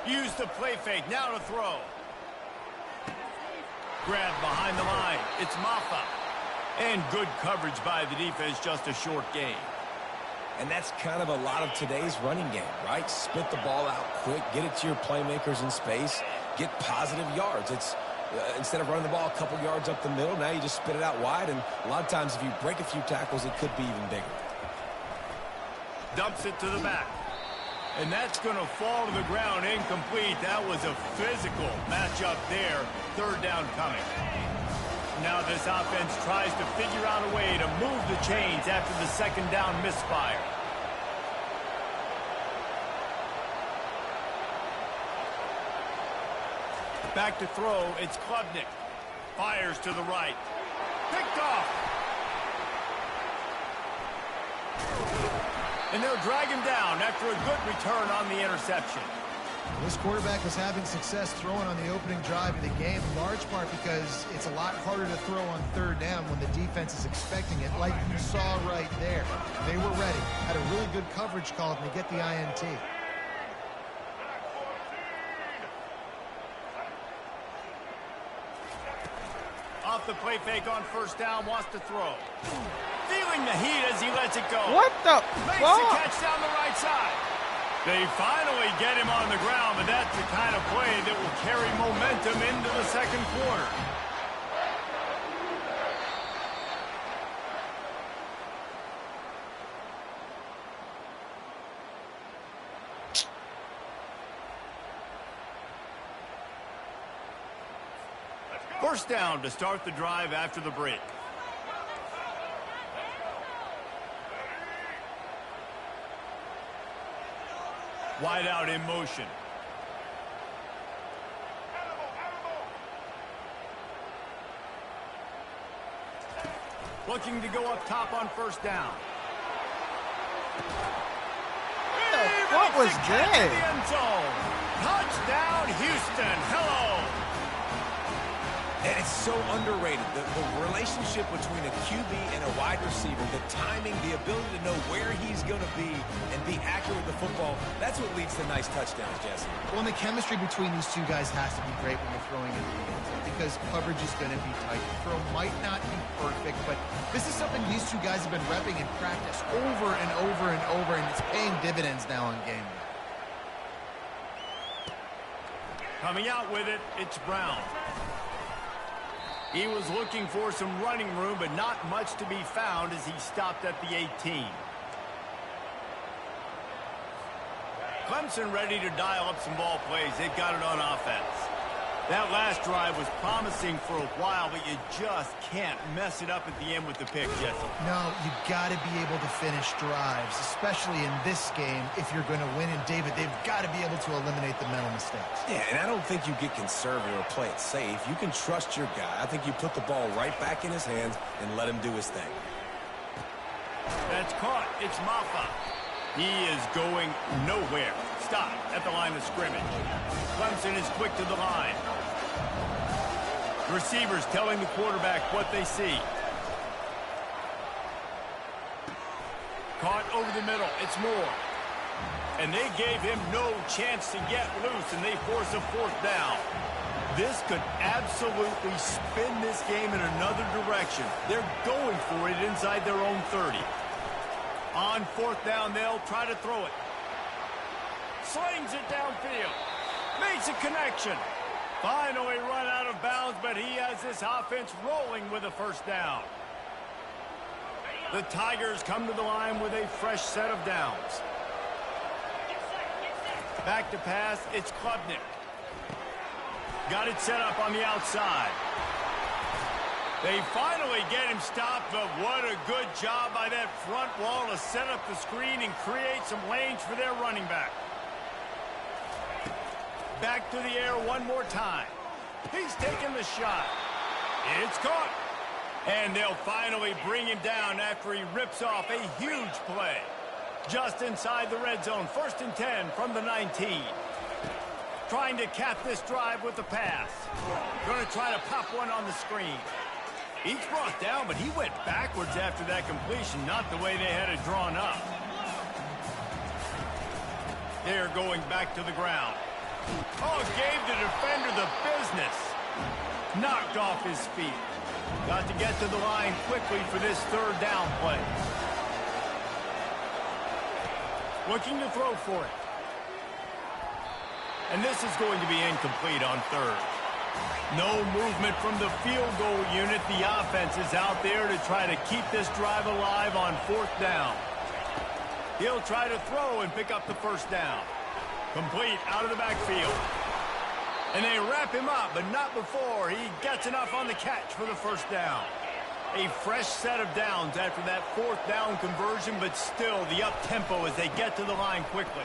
[SPEAKER 2] Use the play fake. Now to throw. Grab behind the line. It's Maffa. And good coverage by the defense, just a short gain.
[SPEAKER 4] And that's kind of a lot of today's running game, right? Spit the ball out quick, get it to your playmakers in space, get positive yards. It's instead of running the ball a couple yards up the middle, now you just spit it out wide, and a lot of times if you break a few tackles, it could be even bigger.
[SPEAKER 2] Dumps it to the back. And that's going to fall to the ground incomplete. That was a physical matchup there. 3rd down coming. Now this offense tries to figure out a way to move the chains after the second down misfire. Back to throw, it's Klubnik. Fires to the right. Picked off. And they'll drag him down after a good return on the interception.
[SPEAKER 3] This quarterback is having success throwing on the opening drive of the game, in large part because it's a lot harder to throw on third down when the defense is expecting it, like you saw right there. They were ready, had a really good coverage call, and they get the INT.
[SPEAKER 2] Off the play fake on first down, wants to throw. Feeling the heat as he lets it go.
[SPEAKER 1] What the
[SPEAKER 2] Makes
[SPEAKER 1] fuck?
[SPEAKER 2] the catch down the right side. They finally get him on the ground, but that's the kind of play that will carry momentum into the second quarter. First down to start the drive after the break. Wide out in motion. Looking to go up top on first down.
[SPEAKER 1] What was that?
[SPEAKER 2] End zone. Touchdown, Houston. Hello.
[SPEAKER 4] And it's so underrated. The relationship between a QB and a wide receiver, the timing, the ability to know where he's going to be and be accurate with the football, that's what leads to nice touchdowns, Jesse.
[SPEAKER 3] Well, and the chemistry between these two guys has to be great when you're throwing in the end zone because coverage is going to be tight. The throw might not be perfect, but this is something these two guys have been repping in practice over and over and over, and it's paying dividends now on game day.
[SPEAKER 2] Coming out with it, it's Brown. He was looking for some running room, but not much to be found as he stopped at the 18. Clemson ready to dial up some ball plays. They've got it on offense. That last drive was promising for a while, but you just can't mess it up at the end with the pick, Jesse.
[SPEAKER 3] No, you got to be able to finish drives, especially in this game if you're going to win. And, David, they've got to be able to eliminate the mental mistakes.
[SPEAKER 4] Yeah, and I don't think you get conservative or play it safe. You can trust your guy. I think you put the ball right back in his hands and let him do his thing.
[SPEAKER 2] That's caught. It's Maffa. He is going nowhere. Stop at the line of scrimmage. Clemson is quick to the line. Receivers telling the quarterback what they see. Caught over the middle. It's Moore. And they gave him no chance to get loose, and they force a fourth down. This could absolutely spin this game in another direction. They're going for it inside their own 30. On fourth down, they'll try to throw it. Slings it downfield. Makes a connection. Finally run out of bounds, but he has this offense rolling with a first down. The Tigers come to the line with a fresh set of downs. Back to pass, it's Klubnik. Got it set up on the outside. They finally get him stopped, but what a good job by that front wall to set up the screen and create some lanes for their running back. Back to the air one more time. He's taking the shot. It's caught. And they'll finally bring him down after he rips off a huge play. Just inside the red zone, 1st and 10 from the 19. Trying to cap this drive with the pass. Going to try to pop one on the screen. He's brought down, but he went backwards after that completion, not the way they had it drawn up. They're going back to the ground. Oh, gave the defender the business. Knocked off his feet. Got to get to the line quickly for this third down play. Looking to throw for it. And this is going to be incomplete on third. No movement from the field goal unit. The offense is out there to try to keep this drive alive on fourth down. He'll try to throw and pick up the first down. Complete out of the backfield. And they wrap him up, but not before he gets enough on the catch for the first down. A fresh set of downs after that fourth down conversion, but still the up-tempo as they get to the line quickly.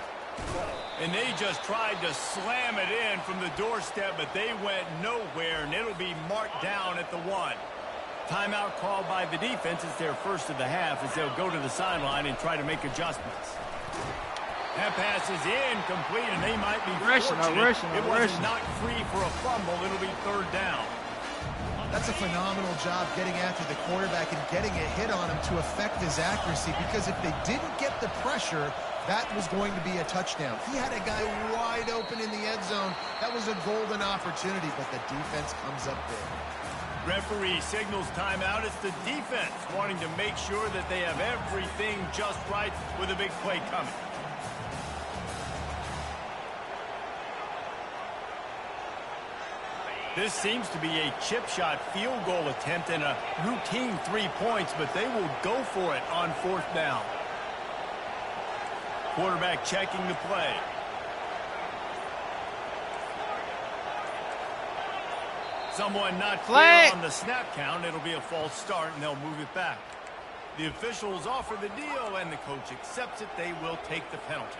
[SPEAKER 2] And they just tried to slam it in from the doorstep, but they went nowhere, and it'll be marked down at the 1. Timeout called by the defense. It's their first of the half as they'll go to the sideline and try to make adjustments. That pass is incomplete, and they might be fortunate. It was knocked free for a fumble. It'll be third down.
[SPEAKER 3] That's a phenomenal job getting after the quarterback and getting a hit on him to affect his accuracy, because if they didn't get the pressure, that was going to be a touchdown. He had a guy wide open in the end zone. That was a golden opportunity, but the defense comes up big.
[SPEAKER 2] Referee signals timeout. It's the defense wanting to make sure that they have everything just right with a big play coming. This seems to be a chip shot field goal attempt and a routine 3 points, but they will go for it on fourth down. Quarterback checking the play. Someone not clear on the snap count. It'll be a false start, and they'll move it back. The officials offer the deal, and the coach accepts it. They will take the penalty.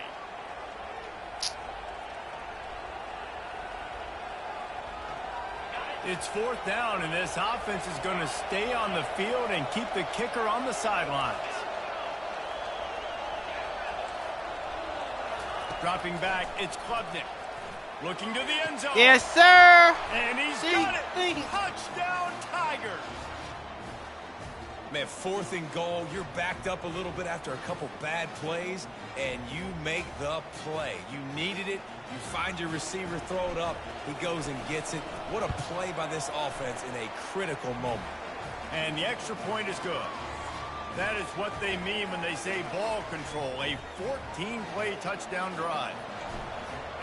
[SPEAKER 2] It's fourth down, and this offense is going to stay on the field and keep the kicker on the sidelines. Dropping back, it's Klubnik. Looking to the end zone.
[SPEAKER 1] Yes, sir.
[SPEAKER 2] And he's got it. Touchdown, Tigers.
[SPEAKER 4] Man, fourth and goal. You're backed up a little bit after a couple bad plays, and you make the play. You needed it. You find your receiver, throw it up. He goes and gets it. What a play by this offense in a critical moment.
[SPEAKER 2] And the extra point is good. That is what they mean when they say ball control. A 14-play touchdown drive.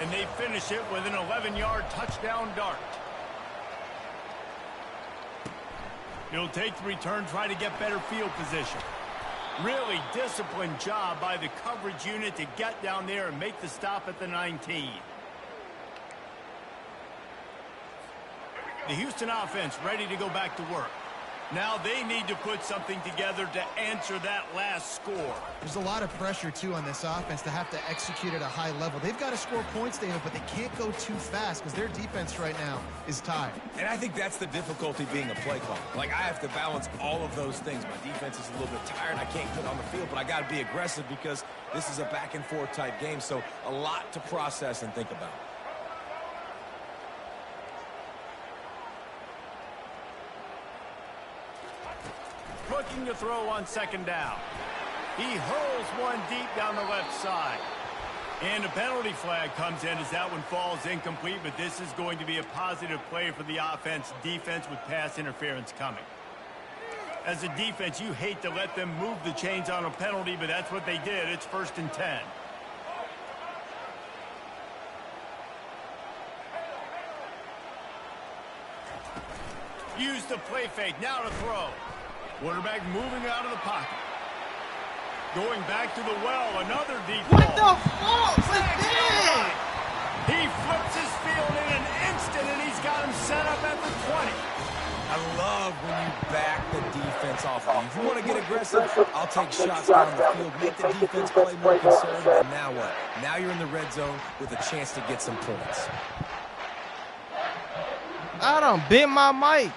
[SPEAKER 2] And they finish it with an 11-yard touchdown dart. He'll take the return, try to get better field position. Really disciplined job by the coverage unit to get down there and make the stop at the 19. The Houston offense ready to go back to work. Now they need to put something together to answer that last score.
[SPEAKER 3] There's a lot of pressure, too, on this offense to have to execute at a high level. They've got to score points, David, but they can't go too fast because their defense right now is tired.
[SPEAKER 4] And I think that's the difficulty being a play caller. Like, I have to balance all of those things. My defense is a little bit tired. I can't get on the field, but I got to be aggressive because this is a back-and-forth type game, so a lot to process and think about.
[SPEAKER 2] Looking to throw on second down. He hurls one deep down the left side. And a penalty flag comes in as that one falls incomplete, but this is going to be a positive play for the defense with pass interference coming. As a defense, you hate to let them move the chains on a penalty, but that's what they did. It's 1st and 10. Use the play fake. Now to throw. Quarterback moving out of the pocket. Going back to the well. Another deep ball.
[SPEAKER 1] What the fuck was that?
[SPEAKER 2] He flips his field in an instant, and he's got him set up at the 20.
[SPEAKER 4] I love when you back the defense off. If you want to get aggressive, I'll take shots down the field. Make the defense play more conservative. And now what? Now you're in the red zone with a chance to get some points.
[SPEAKER 1] I done bit my mic.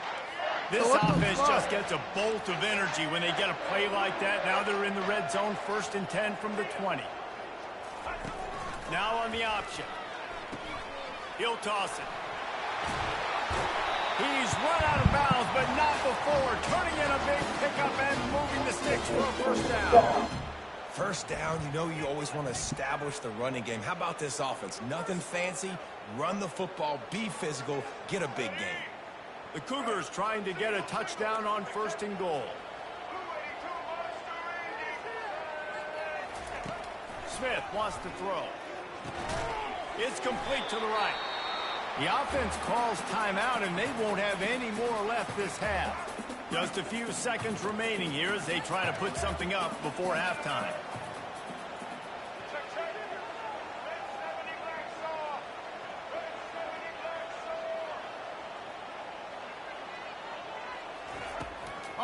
[SPEAKER 2] This offense just gets a bolt of energy when they get a play like that. Now they're in the red zone, 1st and 10 from the 20. Now on the option. He'll toss it. He's run out of bounds, but not before. Turning in a big pickup and moving the sticks for a first down.
[SPEAKER 4] First down, you know you always want to establish the running game. How about this offense? Nothing fancy. Run the football, be physical, get a big game.
[SPEAKER 2] The Cougars trying to get a touchdown on 1st and goal. Smith wants to throw. It's complete to the right. The offense calls timeout, and they won't have any more left this half. Just a few seconds remaining here as they try to put something up before halftime.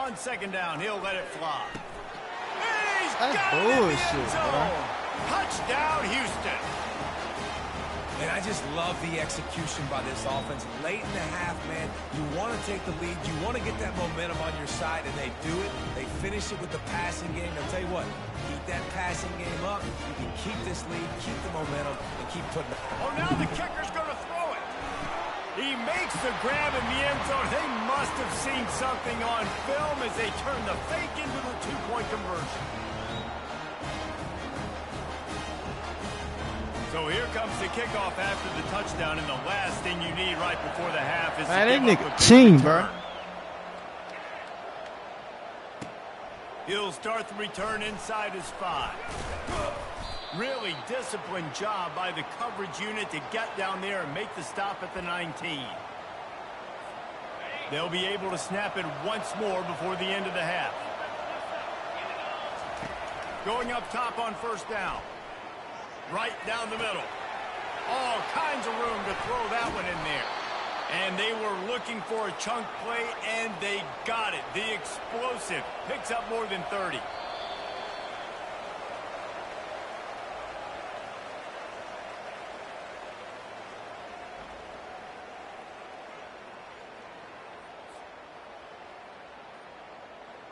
[SPEAKER 2] On second down, he'll let it fly. He's
[SPEAKER 1] That's
[SPEAKER 2] got it in the end
[SPEAKER 1] bullshit,
[SPEAKER 2] zone.
[SPEAKER 1] bro.
[SPEAKER 2] Touchdown, Houston.
[SPEAKER 4] And I just love the execution by this offense. Late in the half, man, you want to take the lead. You want to get that momentum on your side, and they do it. They finish it with the passing game. I'll tell you what, keep that passing game up. You can keep this lead, keep the momentum, and keep putting it.
[SPEAKER 2] Oh, now the kicker's going to throw it. He makes the grab in the end zone. They must have seen something on film as they turn the fake into the two-point conversion. So here comes the kickoff after the touchdown, and the last thing you need right before the half is
[SPEAKER 1] Man,
[SPEAKER 2] to
[SPEAKER 1] that
[SPEAKER 2] give up
[SPEAKER 1] nigga
[SPEAKER 2] a
[SPEAKER 1] team,
[SPEAKER 2] good
[SPEAKER 1] bro.
[SPEAKER 2] return. He'll start the return inside his 5. Really disciplined job by the coverage unit to get down there and make the stop at the 19. They'll be able to snap it once more before the end of the half. Going up top on first down. Right down the middle. All kinds of room to throw that one in there. And they were looking for a chunk play, and they got it. The explosive picks up more than 30.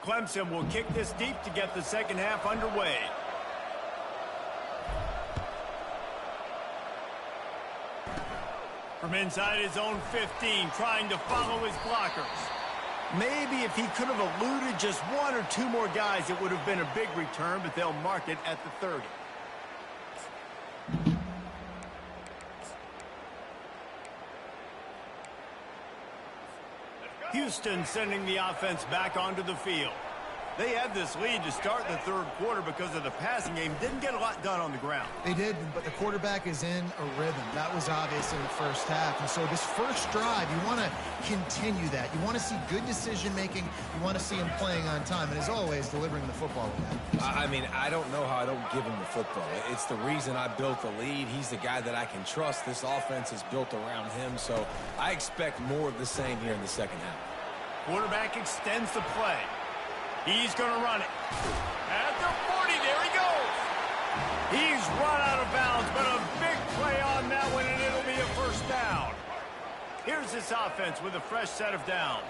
[SPEAKER 2] Clemson will kick this deep to get the second half underway. From inside his own 15, trying to follow his blockers. Maybe if he could have eluded just one or two more guys, it would have been a big return, but they'll mark it at the 30. Houston sending the offense back onto the field. They had this lead to start the third quarter because of the passing game. Didn't get a lot done on the ground.
[SPEAKER 3] They did, but the quarterback is in a rhythm. That was obvious in the first half. And so this first drive, you want to continue that. You want to see good decision-making. You want to see him playing on time. And as always, delivering the football.
[SPEAKER 4] I mean, I don't know how I don't give him the football. It's the reason I built the lead. He's the guy that I can trust. This offense is built around him. So I expect more of the same here in the second half.
[SPEAKER 2] Quarterback extends the play. He's going to run it. At the 40, there he goes. He's run out of bounds, but a big play on that one, and it'll be a first down. Here's this offense with a fresh set of downs.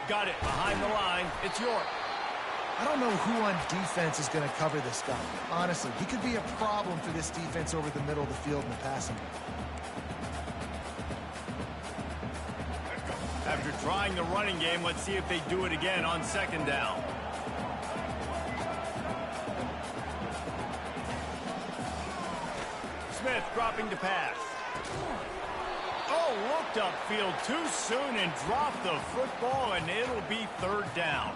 [SPEAKER 2] Got it behind the line. It's York.
[SPEAKER 3] I don't know who on defense is going to cover this guy. Honestly, he could be a problem for this defense over the middle of the field in the passing game.
[SPEAKER 2] After trying the running game, let's see if they do it again on second down. Smith dropping to pass. Oh, looked upfield too soon and dropped the football, and it'll be third down.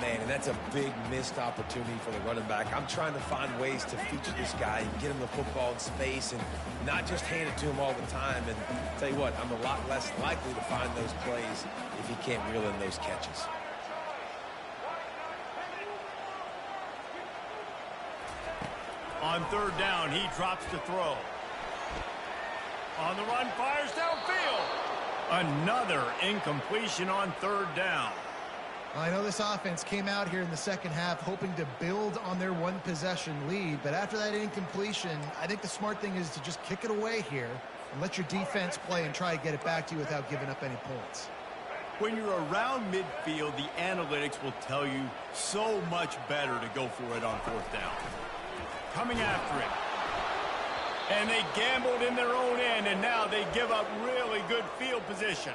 [SPEAKER 4] Man, and that's a big missed opportunity for the running back. I'm trying to find ways to feature this guy and get him the football in space and not just hand it to him all the time. And tell you what, I'm a lot less likely to find those plays if he can't reel in those catches.
[SPEAKER 2] On third down, he drops to throw. On the run, fires downfield. Another incompletion on third down.
[SPEAKER 3] I know this offense came out here in the second half hoping to build on their one-possession lead, but after that incompletion, I think the smart thing is to just kick it away here and let your defense play and try to get it back to you without giving up any points.
[SPEAKER 2] When you're around midfield, the analytics will tell you so much better to go for it on fourth down. Coming after it. And they gambled in their own end, and now they give up really good field position.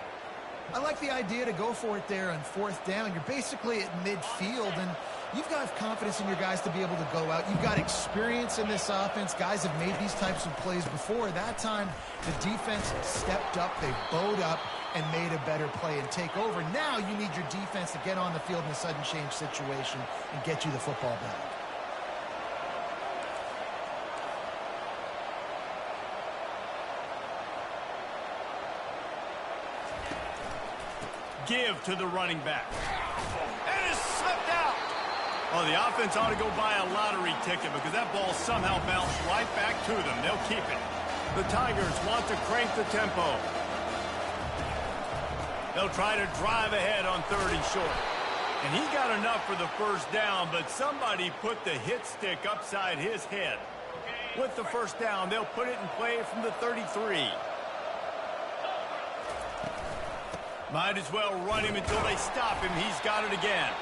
[SPEAKER 3] I like the idea to go for it there on fourth down. You're basically at midfield, and you've got confidence in your guys to be able to go out. You've got experience in this offense. Guys have made these types of plays before. That time, the defense stepped up. They bowed up and made a better play and take over. Now you need your defense to get on the field in a sudden change situation and get you the football back.
[SPEAKER 2] Give to the running back. And it's slipped out. Oh, the offense ought to go buy a lottery ticket because that ball somehow bounced right back to them. They'll keep it. The Tigers want to crank the tempo. They'll try to drive ahead on 3rd and short. And he got enough for the first down, but somebody put the hit stick upside his head. With the first down, they'll put it in play from the 33. Might as well run him until they stop him. He's got it again.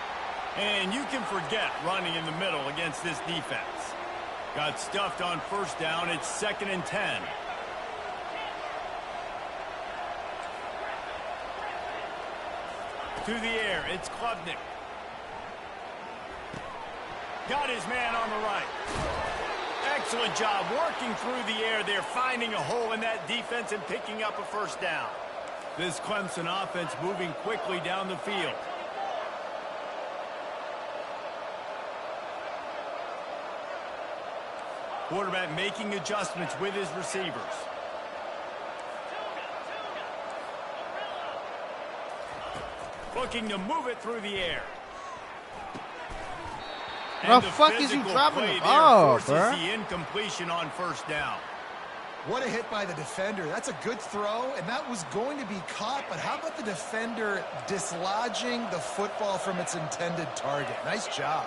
[SPEAKER 2] And you can forget running in the middle against this defense. Got stuffed on first down. It's 2nd and 10. To the air, it's Klubnik. Got his man on the right. Excellent job working through the air there, finding a hole in that defense and picking up a first down. This Clemson offense moving quickly down the field. Quarterback making adjustments with his receivers. Looking to move it through the air.
[SPEAKER 1] Bro, fuck is you dropping the ball, bro?
[SPEAKER 2] The incompletion on first down.
[SPEAKER 3] What a hit by the defender. That's a good throw, and that was going to be caught, but how about the defender dislodging the football from its intended target? Nice job.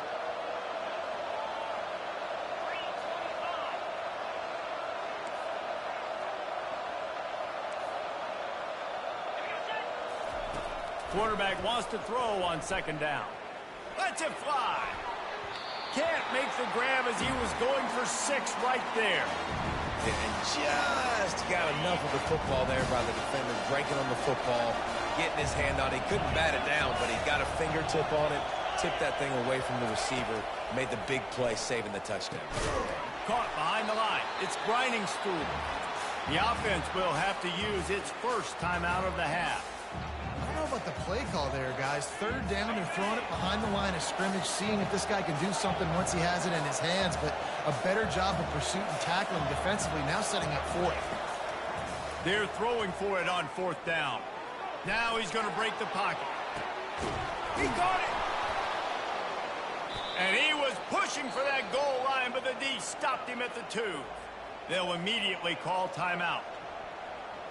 [SPEAKER 2] Quarterback wants to throw on 2nd down. Lets it fly. Can't make the grab as he was going for 6 right there.
[SPEAKER 4] And just got enough of the football there by the defender, breaking on the football, getting his hand on it. He couldn't bat it down, but he got a fingertip on it, tipped that thing away from the receiver, made the big play, saving the touchdown.
[SPEAKER 2] Caught behind the line. It's grinding stool. The offense will have to use its first timeout of the half.
[SPEAKER 3] I don't know about the play call there, guys. 3rd down, they're throwing it behind the line of scrimmage, seeing if this guy can do something once he has it in his hands, but a better job of pursuit and tackling defensively, now setting up 4th.
[SPEAKER 2] They're throwing for it on 4th down. Now he's going to break the pocket. He got it! And he was pushing for that goal line, but the D stopped him at the 2. They'll immediately call timeout.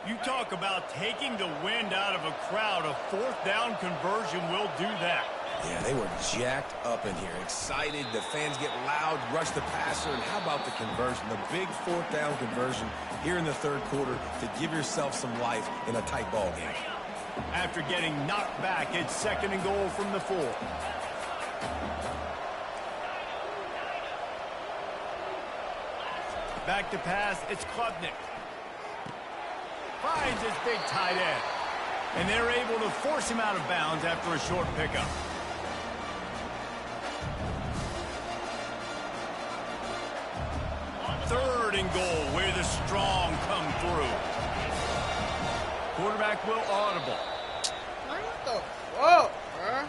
[SPEAKER 2] You talk about taking the wind out of a crowd. A 4th down conversion will do that.
[SPEAKER 4] Yeah, they were jacked up in here, excited. The fans get loud, rush the passer, and how about the conversion? The big 4th down conversion here in the 3rd quarter to give yourself some life in a tight ball game.
[SPEAKER 2] After getting knocked back, it's 2nd and goal from the 4. Back to pass, it's Klubnik. Finds his big tight end. And they're able to force him out of bounds after a short pickup. Third and goal, where the strong come through. Quarterback will audible.
[SPEAKER 1] What the fuck, bro?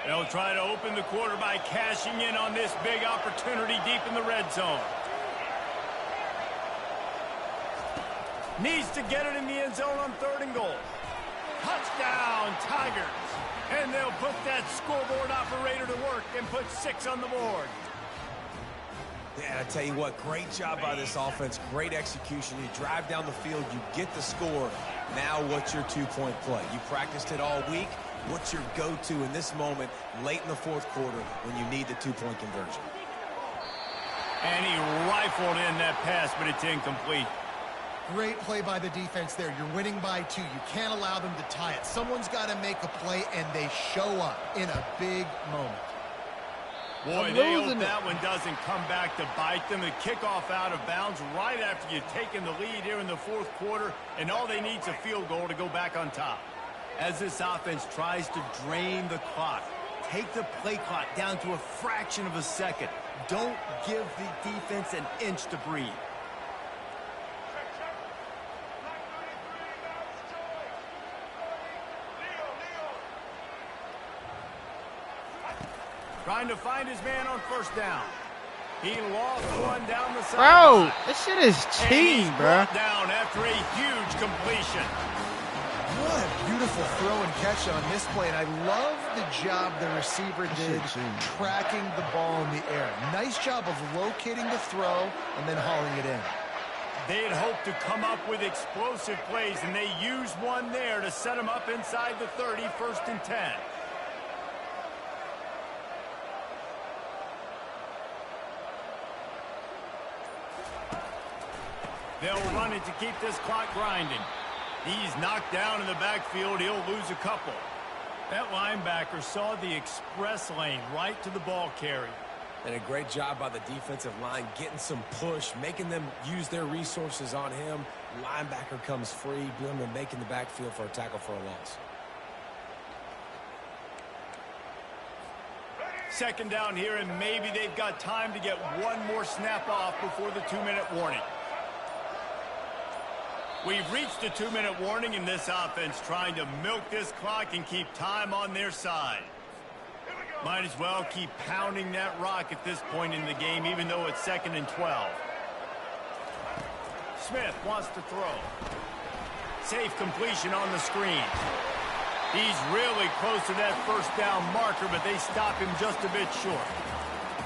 [SPEAKER 2] They'll try to open the quarter by cashing in on this big opportunity deep in the red zone. Needs to get it in the end zone on 3rd and goal. Touchdown, Tigers. And they'll put that scoreboard operator to work and put 6 on the board.
[SPEAKER 4] Yeah, I tell you what, great job by this offense, great execution. You drive down the field, you get the score. Now what's your 2-point play? You practiced it all week. What's your go-to in this moment late in the 4th quarter when you need the 2-point conversion?
[SPEAKER 2] And he rifled in that pass, but it's incomplete.
[SPEAKER 3] Great play by the defense there. You're winning by 2. You can't allow them to tie it. Someone's got to make a play, and they show up in a big moment.
[SPEAKER 2] Boy, they hope that one doesn't come back to bite them. The kickoff out of bounds right after you've taken the lead here in the 4th quarter, and all they need is a field goal to go back on top. As this offense tries to drain the clock, take the play clock down to a fraction of a second. Don't give the defense an inch to breathe. Trying to find his man on 1st down. He lost one down the side.
[SPEAKER 1] Bro, this shit is cheating, bro.
[SPEAKER 2] Down after a huge completion.
[SPEAKER 3] What a beautiful throw and catch on this play, and I love the job the receiver did tracking the ball in the air. Nice job of locating the throw and then hauling it in.
[SPEAKER 2] They had hoped to come up with explosive plays, and they used one there to set them up inside the 30, 1st and 10. They'll run it to keep this clock grinding. He's knocked down in the backfield. He'll lose a couple. That linebacker saw the express lane right to the ball carrier.
[SPEAKER 4] And a great job by the defensive line getting some push, making them use their resources on him. Linebacker comes free, doing them making the backfield for a tackle for a loss.
[SPEAKER 2] Second down here, and maybe they've got time to get one more snap off before the 2-minute warning. We've reached the 2-minute warning in this offense, trying to milk this clock and keep time on their side. Might as well keep pounding that rock at this point in the game, even though it's 2nd and 12. Smith wants to throw. Safe completion on the screen. He's really close to that 1st down marker, but they stop him just a bit short.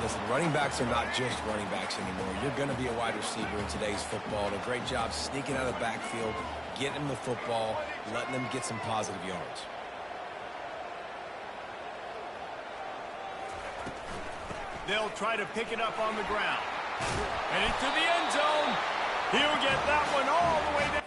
[SPEAKER 4] Listen, running backs are not just running backs anymore. You're going to be a wide receiver in today's football. A great job sneaking out of the backfield, getting them the football, letting them get some positive yards.
[SPEAKER 2] They'll try to pick it up on the ground. And into the end zone. He'll get that one all the way down.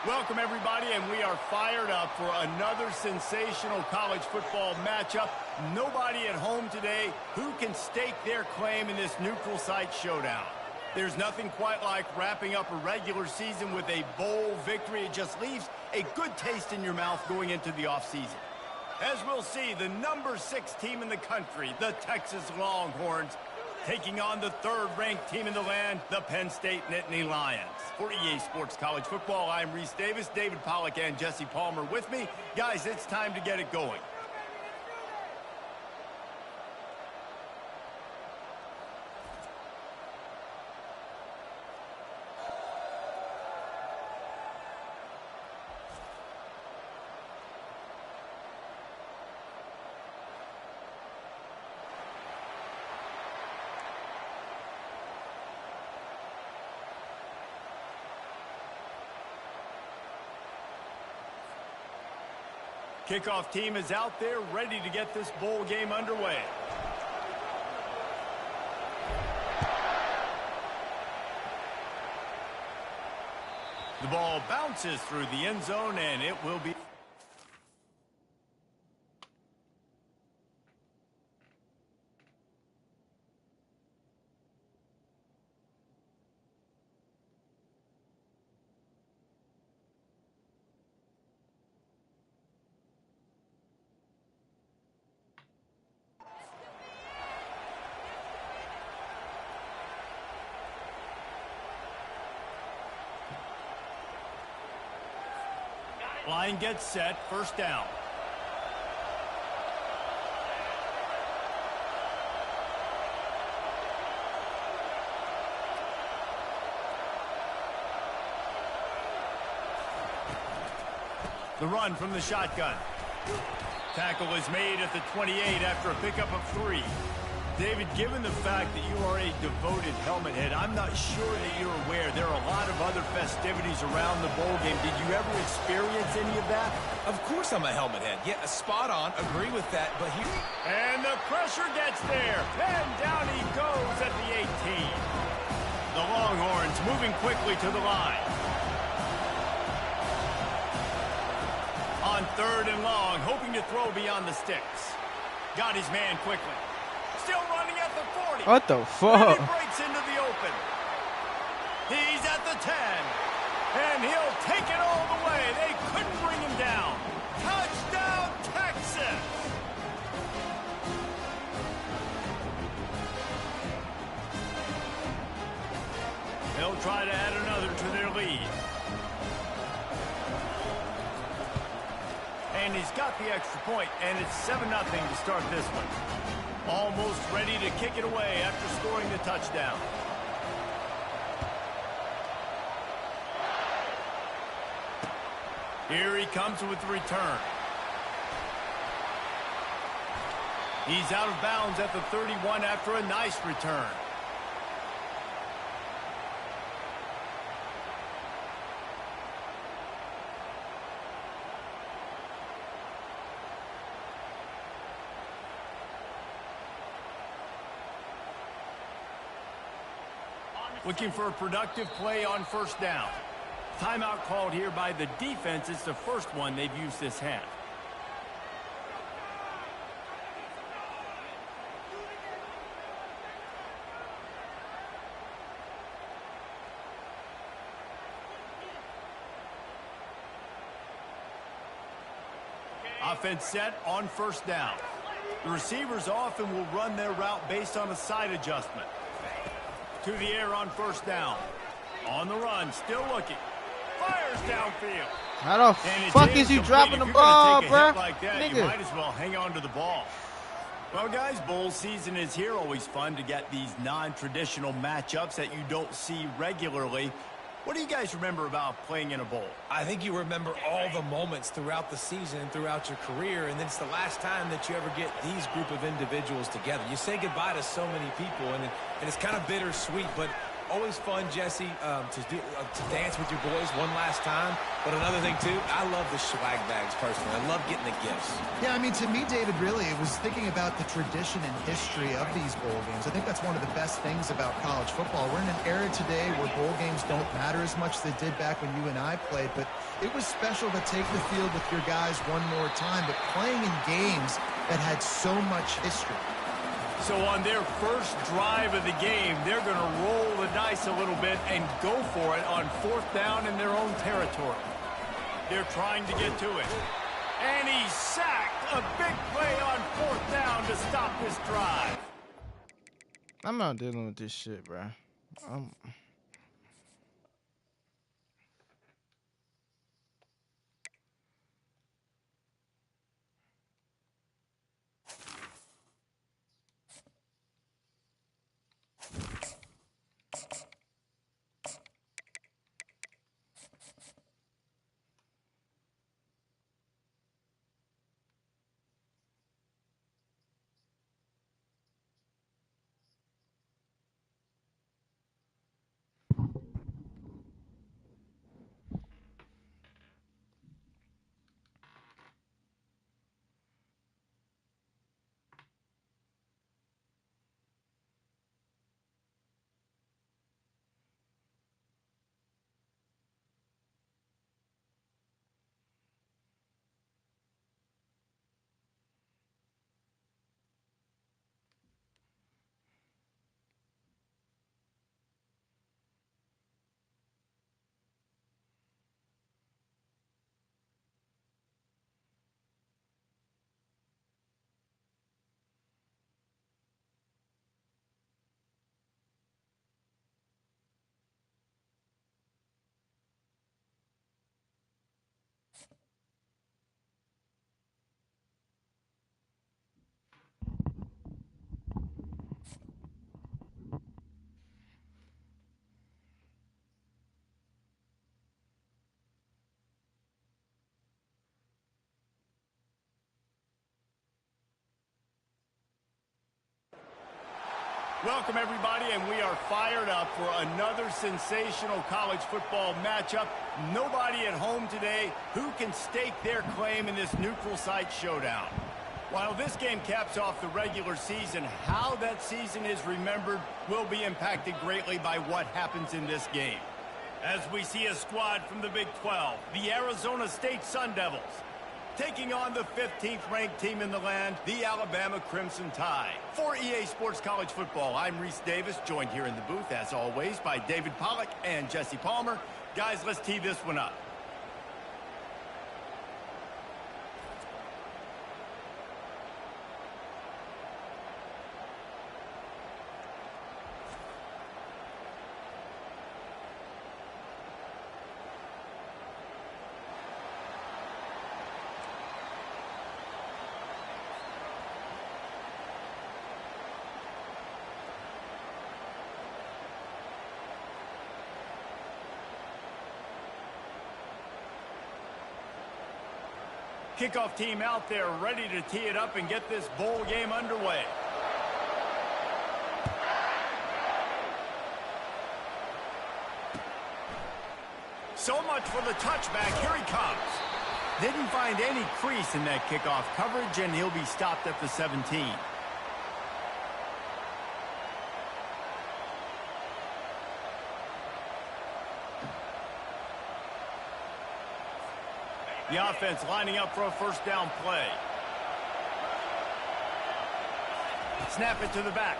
[SPEAKER 2] Welcome, everybody, and we are fired up for another sensational college football matchup. Nobody at home today who can stake their claim in this neutral site showdown. There's nothing quite like wrapping up a regular season with a bowl victory. It just leaves a good taste in your mouth going into the offseason. As we'll see, the number 6 team in the country, the Texas Longhorns, taking on the 3rd-ranked team in the land, the Penn State Nittany Lions. For EA Sports College Football, I'm Reese Davis, David Pollack, and Jesse Palmer with me. Guys, it's time to get it going. Kickoff team is out there ready to get this bowl game underway. The ball bounces through the end zone, and it will be... Line gets set, first down. The run from the shotgun. Tackle is made at the 28 after a pickup of 3. David, given the fact that you are a devoted helmet head, I'm not sure that you're aware there are a lot of other festivities around the bowl game. Did you ever experience any of that?
[SPEAKER 4] Of course I'm a helmet head. Yeah, spot on. Agree with that, but here...
[SPEAKER 2] And the pressure gets there. And down he goes at the 18. The Longhorns moving quickly to the line. On 3rd and long, hoping to throw beyond the sticks. Got his man quickly. Still running at the 40.
[SPEAKER 1] What the fuck?
[SPEAKER 2] And he breaks into the open. He's at the 10. And he'll take it all the way. They couldn't bring him down. Touchdown, Texas! They'll try to add another to their lead. And he's got the extra point, and it's 7-0 to start this one. Almost ready to kick it away after scoring the touchdown. Here he comes with the return. He's out of bounds at the 31 after a nice return. Looking for a productive play on first down. Timeout called here by the defense. It's the first one they've used this half. Offense set on first down. The receivers often will run their route based on a side adjustment. To the air on first down. On the run, still looking. Fires downfield.
[SPEAKER 1] How the fuck is you dropping the ball, bro?
[SPEAKER 2] Like that, you might as well hang on to the ball. Well, guys, bowl season is here. Always fun to get these non-traditional matchups that you don't see regularly. What do you guys remember about playing in a bowl?
[SPEAKER 4] I think you remember all the moments throughout the season and throughout your career, and it's the last time that you ever get these group of individuals together. You say goodbye to so many people, and it's kind of bittersweet, but always fun, Jesse, to dance with your boys one last time. But another thing, too, I love the swag bags, personally. I love getting the gifts.
[SPEAKER 3] Yeah, I mean, to me, David, really, it was thinking about the tradition and history of these bowl games. I think that's one of the best things about college football. We're in an era today where bowl games don't matter as much as they did back when you and I played, but it was special to take the field with your guys one more time, but playing in games that had so much history.
[SPEAKER 2] So on their first drive of the game, they're going to roll the dice a little bit and go for it on 4th down in their own territory. They're trying to get to it. And he's sacked. A big play on 4th down to stop this drive.
[SPEAKER 1] I'm not dealing with this shit, bro.
[SPEAKER 2] Welcome, everybody, and we are fired up for another sensational college football matchup. Nobody at home today who can stake their claim in this neutral site showdown. While this game caps off the regular season, how that season is remembered will be impacted greatly by what happens in this game. As we see a squad from the Big 12, the Arizona State Sun Devils, taking on the 15th ranked team in the land, the Alabama Crimson Tide. For EA Sports College Football, I'm Reese Davis, joined here in the booth, as always, by David Pollack and Jesse Palmer. Guys, let's tee this one up. Kickoff team out there ready to tee it up and get this bowl game underway. So much for the touchback. Here he comes. Didn't find any crease in that kickoff coverage, and he'll be stopped at the 17. The offense lining up for a first down play. Snap it to the back.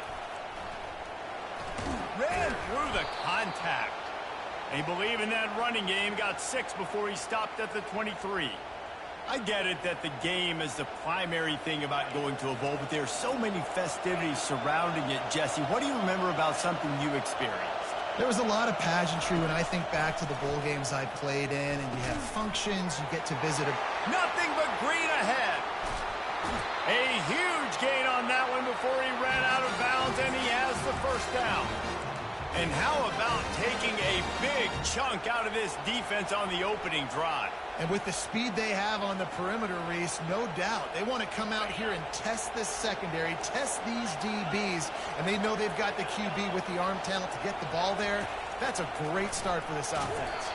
[SPEAKER 2] Ran through the contact. They believe in that running game. Got 6 before he stopped at the 23. I get it that the game is the primary thing about going to a bowl, but there's so many festivities surrounding it. Jesse, what do you remember about something you experienced?
[SPEAKER 3] There was a lot of pageantry when I think back to the bowl games I played in, and you have functions, you get to visit a...
[SPEAKER 2] Nothing but green ahead. A huge gain on that one before he ran out of bounds, and he has the first down. And how about taking a big chunk out of this defense on the opening drive?
[SPEAKER 3] And with the speed they have on the perimeter, Reese, no doubt, they want to come out here and test this secondary, test these DBs, and they know they've got the QB with the arm talent to get the ball there. That's a great start for this offense.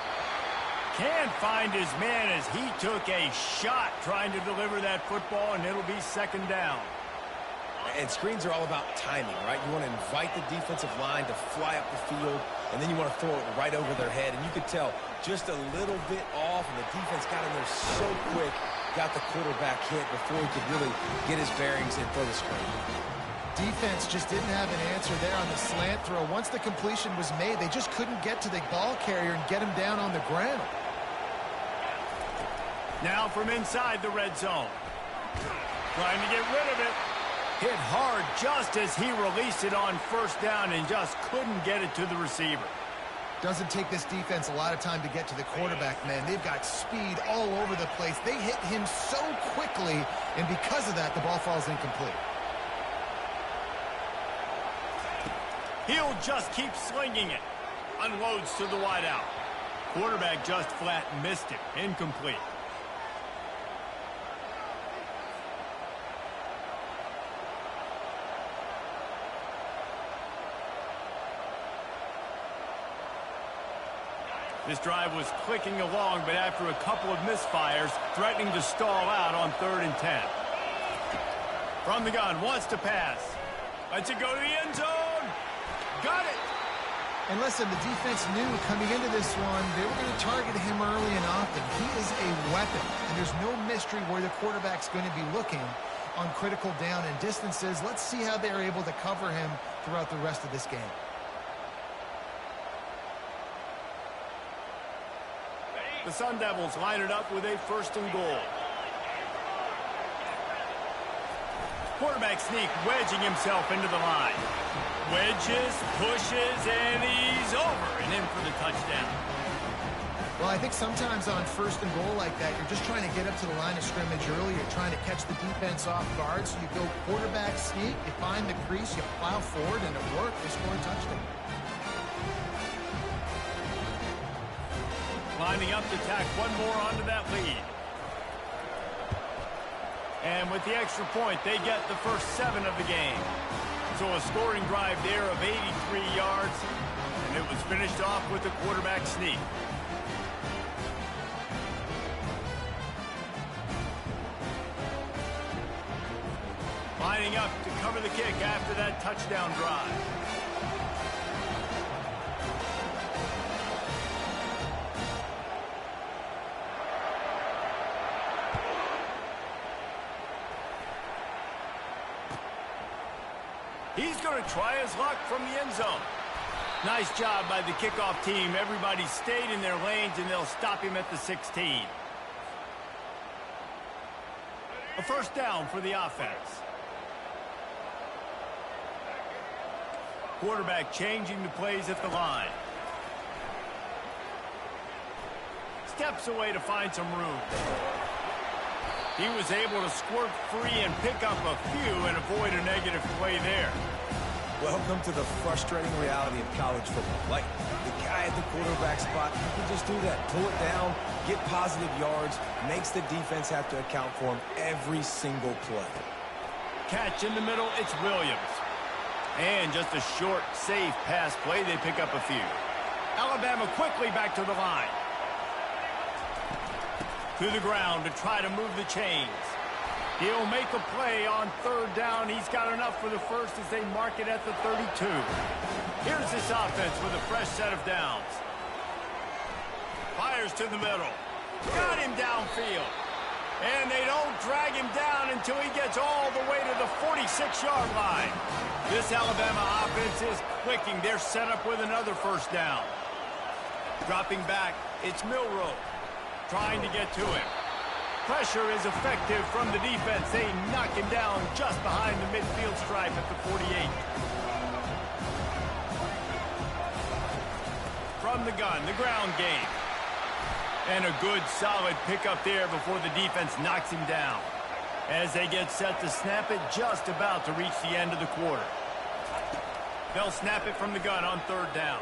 [SPEAKER 2] Can't find his man as he took a shot trying to deliver that football, and it'll be second down.
[SPEAKER 4] And screens are all about timing, right? You want to invite the defensive line to fly up the field, and then you want to throw it right over their head. And you could tell just a little bit off, and the defense got in there so quick, got the quarterback hit before he could really get his bearings and throw the screen.
[SPEAKER 3] Defense just didn't have an answer there on the slant throw. Once the completion was made, they just couldn't get to the ball carrier and get him down on the ground.
[SPEAKER 2] Now from inside the red zone. Trying to get rid of it. Hit hard just as he released it on first down and just couldn't get it to the receiver.
[SPEAKER 3] Doesn't take this defense a lot of time to get to the quarterback, man. They've got speed all over the place. They hit him so quickly, and because of that, the ball falls incomplete.
[SPEAKER 2] He'll just keep slinging it. Unloads to the wideout. Quarterback just flat missed it. Incomplete. This drive was clicking along, but after a couple of misfires, threatening to stall out on 3rd and 10. From the gun, wants to pass. Lets it go to the end zone. Got it.
[SPEAKER 3] And listen, the defense knew coming into this one, they were going to target him early and often. He is a weapon, and there's no mystery where the quarterback's going to be looking on critical down and distances. Let's see how they're able to cover him throughout the rest of this game.
[SPEAKER 2] The Sun Devils line it up with a 1st and goal. Quarterback sneak, wedging himself into the line. Wedges, pushes, and he's over and in for the touchdown.
[SPEAKER 3] Well, I think sometimes on 1st and goal like that, you're just trying to get up to the line of scrimmage early. You're trying to catch the defense off guard. So you go quarterback sneak, you find the crease, you plow forward, and it worked. They score a touchdown. Lining
[SPEAKER 2] up to tack one more onto that lead. And with the extra point, they get the first 7 of the game. So a scoring drive there of 83 yards, and it was finished off with a quarterback sneak. Lining up to cover the kick after that touchdown drive. He's going to try his luck from the end zone. Nice job by the kickoff team. Everybody stayed in their lanes, and they'll stop him at the 16. A first down for the offense. Quarterback changing the plays at the line. Steps away to find some room. He was able to squirt free and pick up a few and avoid a negative play there.
[SPEAKER 4] Welcome to the frustrating reality of college football. Like, the guy at the quarterback spot, he can just do that. Pull it down, get positive yards, makes the defense have to account for him every single play.
[SPEAKER 2] Catch in the middle, it's Williams. And just a short, safe pass play, they pick up a few. Alabama quickly back to the line. To the ground to try to move the chains. He'll make a play on third down. He's got enough for the first as they mark it at the 32. Here's this offense with a fresh set of downs. Fires to the middle. Got him downfield. And they don't drag him down until he gets all the way to the 46-yard line. This Alabama offense is clicking. They're set up with another first down. Dropping back, it's Milroe trying to get to him. Pressure is effective from the defense. They knock him down just behind the midfield stripe at the 48. From the gun, the ground game. And a good, solid pickup there before the defense knocks him down. As they get set to snap it, just about to reach the end of the quarter. They'll snap it from the gun on third down.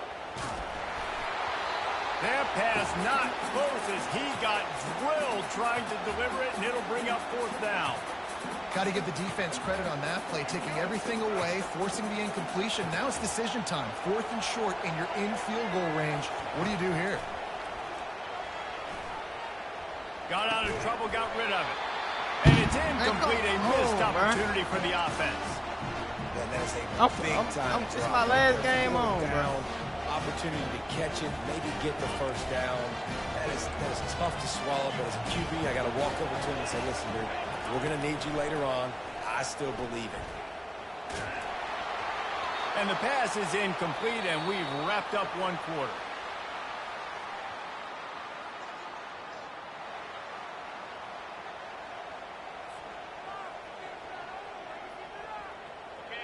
[SPEAKER 2] That pass not close as he got drilled trying to deliver it, and it'll bring up fourth down.
[SPEAKER 3] Got to give the defense credit on that play, taking everything away, forcing the incompletion. Now it's decision time. 4th and short, and you're in field goal range. What do you do here?
[SPEAKER 2] Got out of trouble, got rid of it. And it's incomplete, a missed opportunity for the offense.
[SPEAKER 4] And that is a big-time
[SPEAKER 1] It's my last game on, bro.
[SPEAKER 4] Opportunity to catch it, maybe get the first down. That is tough to swallow, but as a QB, I got to walk over to him and say, listen, dude, we're going to need you later on. I still believe it.
[SPEAKER 2] And the pass is incomplete, and we've wrapped up one quarter.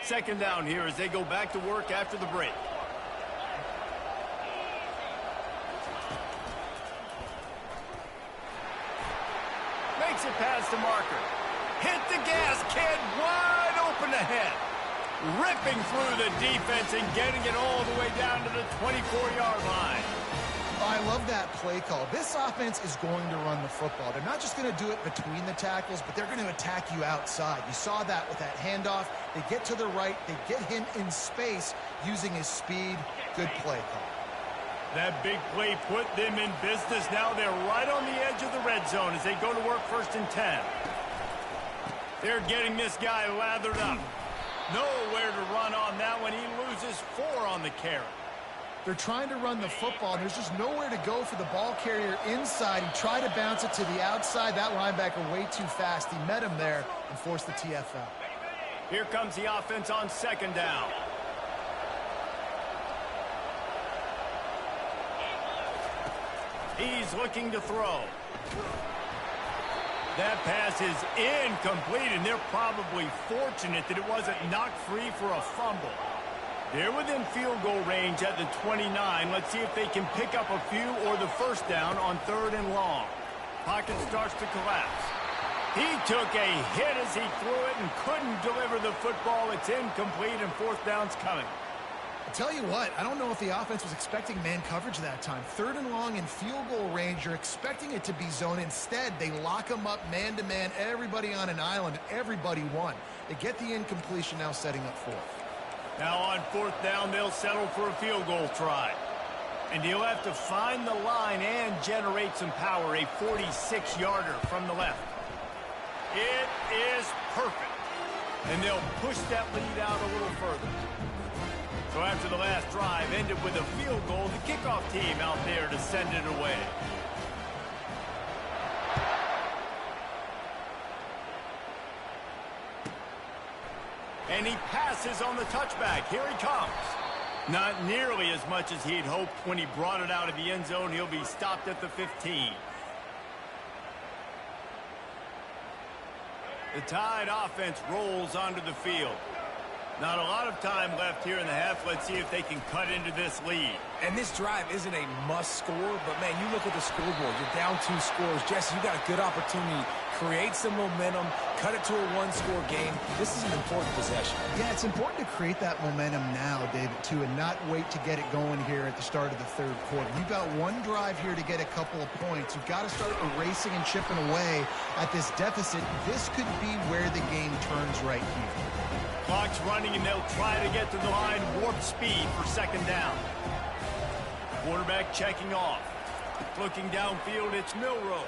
[SPEAKER 2] Second down here as they go back to work after the break. Makes it past the marker. Hit the gas, kid. Wide open ahead. Ripping through the defense and getting it all the way down to the 24-yard line.
[SPEAKER 3] I love that play call. This offense is going to run the football. They're not just going to do it between the tackles, but they're going to attack you outside. You saw that with that handoff. They get to the right. They get him in space using his speed. Good play call.
[SPEAKER 2] That big play put them in business. Now they're right on the edge of the red zone as they go to work 1st and 10. They're getting this guy lathered up. Nowhere to run on that one. He loses 4 on the carry.
[SPEAKER 3] They're trying to run the football, and there's just nowhere to go for the ball carrier inside. He tried to bounce it to the outside. That linebacker way too fast. He met him there and forced the TFL.
[SPEAKER 2] Here comes the offense on 2nd down. He's looking to throw. That pass is incomplete, and they're probably fortunate that it wasn't knocked free for a fumble. They're within field goal range at the 29. Let's see if they can pick up a few or the first down on 3rd and long. Pocket starts to collapse. He took a hit as he threw it and couldn't deliver the football. It's incomplete, and 4th down's coming.
[SPEAKER 3] Tell you what, I don't know if the offense was expecting man coverage that time. 3rd and long in field goal range, you're expecting it to be zone. Instead, they lock them up man-to-man, everybody on an island, everybody won. They get the incompletion, now setting up 4th.
[SPEAKER 2] Now on 4th down, they'll settle for a field goal try. And he'll have to find the line and generate some power, a 46-yarder from the left. It is perfect. And they'll push that lead out a little further. So after the last drive ended with a field goal, the kickoff team out there to send it away. And he passes on the touchback. Here he comes. Not nearly as much as he'd hoped when he brought it out of the end zone. He'll be stopped at the 15. The Tide offense rolls onto the field. Not a lot of time left here in the half. Let's see if they can cut into this lead.
[SPEAKER 4] And this drive isn't a must score, but, man, you look at the scoreboard. You're down 2 scores. Jesse, you got a good opportunity. Create some momentum. Cut it to a 1-score game. This is an important possession.
[SPEAKER 3] Yeah, it's important to create that momentum now, David, too, and not wait to get it going here at the start of the 3rd quarter. You've got one drive here to get a couple of points. You've got to start erasing and chipping away at this deficit. This could be where the game turns right here.
[SPEAKER 2] Clock's running, and they'll try to get to the line warp speed for 2nd down. Quarterback checking off. Looking downfield, it's Milroe.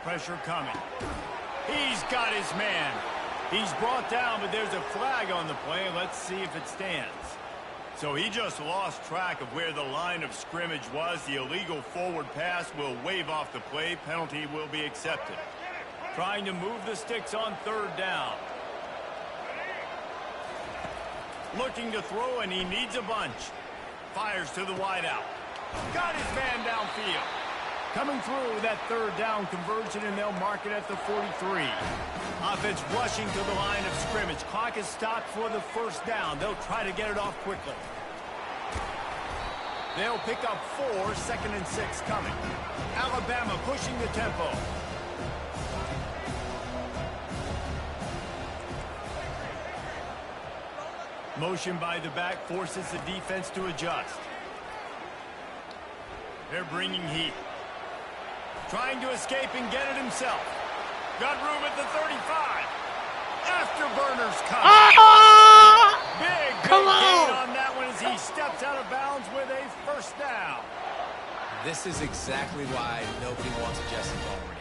[SPEAKER 2] Pressure coming. He's got his man. He's brought down, but there's a flag on the play. Let's see if it stands. So he just lost track of where the line of scrimmage was. The illegal forward pass will wave off the play. Penalty will be accepted. Trying to move the sticks on 3rd down. Looking to throw, and he needs a bunch. Fires to the wideout. Got his man downfield. Coming through that 3rd down conversion, and they'll mark it at the 43. Offense rushing to the line of scrimmage. Clock is stopped for the 1st down. They'll try to get it off quickly. They'll pick up 4, 2nd and 6 coming. Alabama pushing the tempo. Motion by the back forces the defense to adjust. They're bringing heat. Trying to escape and get it himself. Got room at the 35. Afterburners come. Big gain on that one as he steps out of bounds with a 1st down.
[SPEAKER 4] This is exactly why nobody wants Jesse Palmer anymore.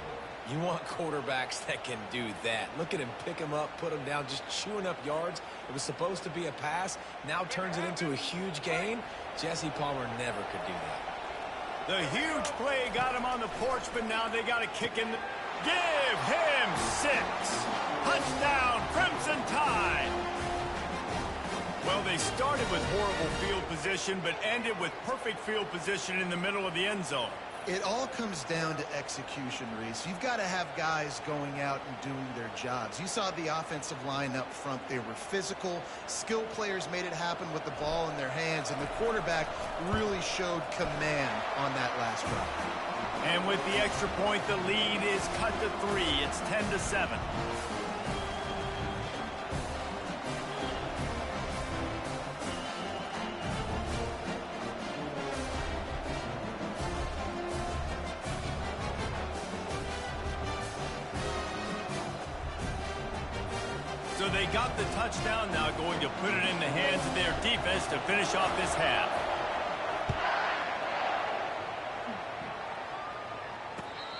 [SPEAKER 4] You want quarterbacks that can do that. Look at him pick him up, put him down, just chewing up yards. It was supposed to be a pass, now turns it into a huge gain. Jesse Palmer never could do that.
[SPEAKER 2] The huge play got him on the porch, but now they got to kick in. Give him 6. Touchdown, Crimson Tide. Well, they started with horrible field position, but ended with perfect field position in the middle of the end zone.
[SPEAKER 3] It all comes down to execution, Reese. You've got to have guys going out and doing their jobs. You saw the offensive line up front. They were physical. Skilled players made it happen with the ball in their hands, and the quarterback really showed command on that last drive.
[SPEAKER 2] And with the extra point, the lead is cut to 3. It's 10-7. So they got the touchdown, now going to put it in the hands of their defense to finish off this half.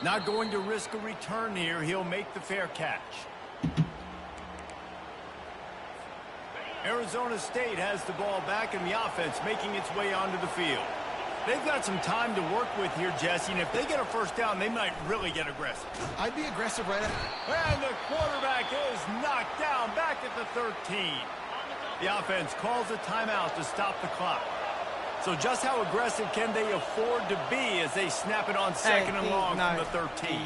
[SPEAKER 2] Not going to risk a return here. He'll make the fair catch. Arizona State has the ball back in the offense, making its way onto the field. They've got some time to work with here, Jesse, and if they get a 1st down, they might really get aggressive.
[SPEAKER 3] I'd be aggressive right after.
[SPEAKER 2] And the quarterback is knocked down back at the 13. The offense calls a timeout to stop the clock. So just how aggressive can they afford to be as they snap it on 2nd and long from the 13?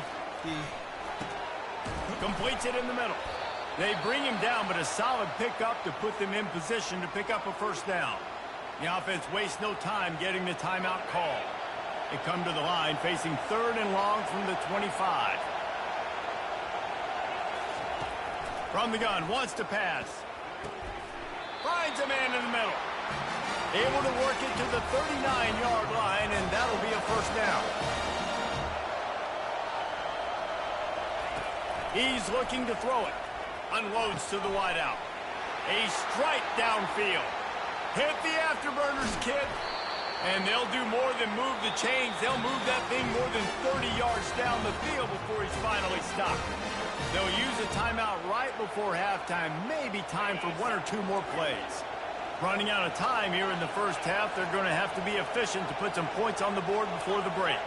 [SPEAKER 2] Completes it in the middle. They bring him down, but a solid pickup to put them in position to pick up a 1st down. The offense wastes no time getting the timeout call. They come to the line facing 3rd and long from the 25. From the gun, wants to pass. Finds a man in the middle. Able to work it to the 39-yard line, and that'll be a first down. He's looking to throw it. Unloads to the wideout. A strike downfield. Hit the afterburners, kid. And they'll do more than move the chains. They'll move that thing more than 30 yards down the field before he's finally stopped. They'll use a timeout right before halftime. Maybe time for one or two more plays. Running out of time here in the first half. They're going to have to be efficient to put some points on the board before the break.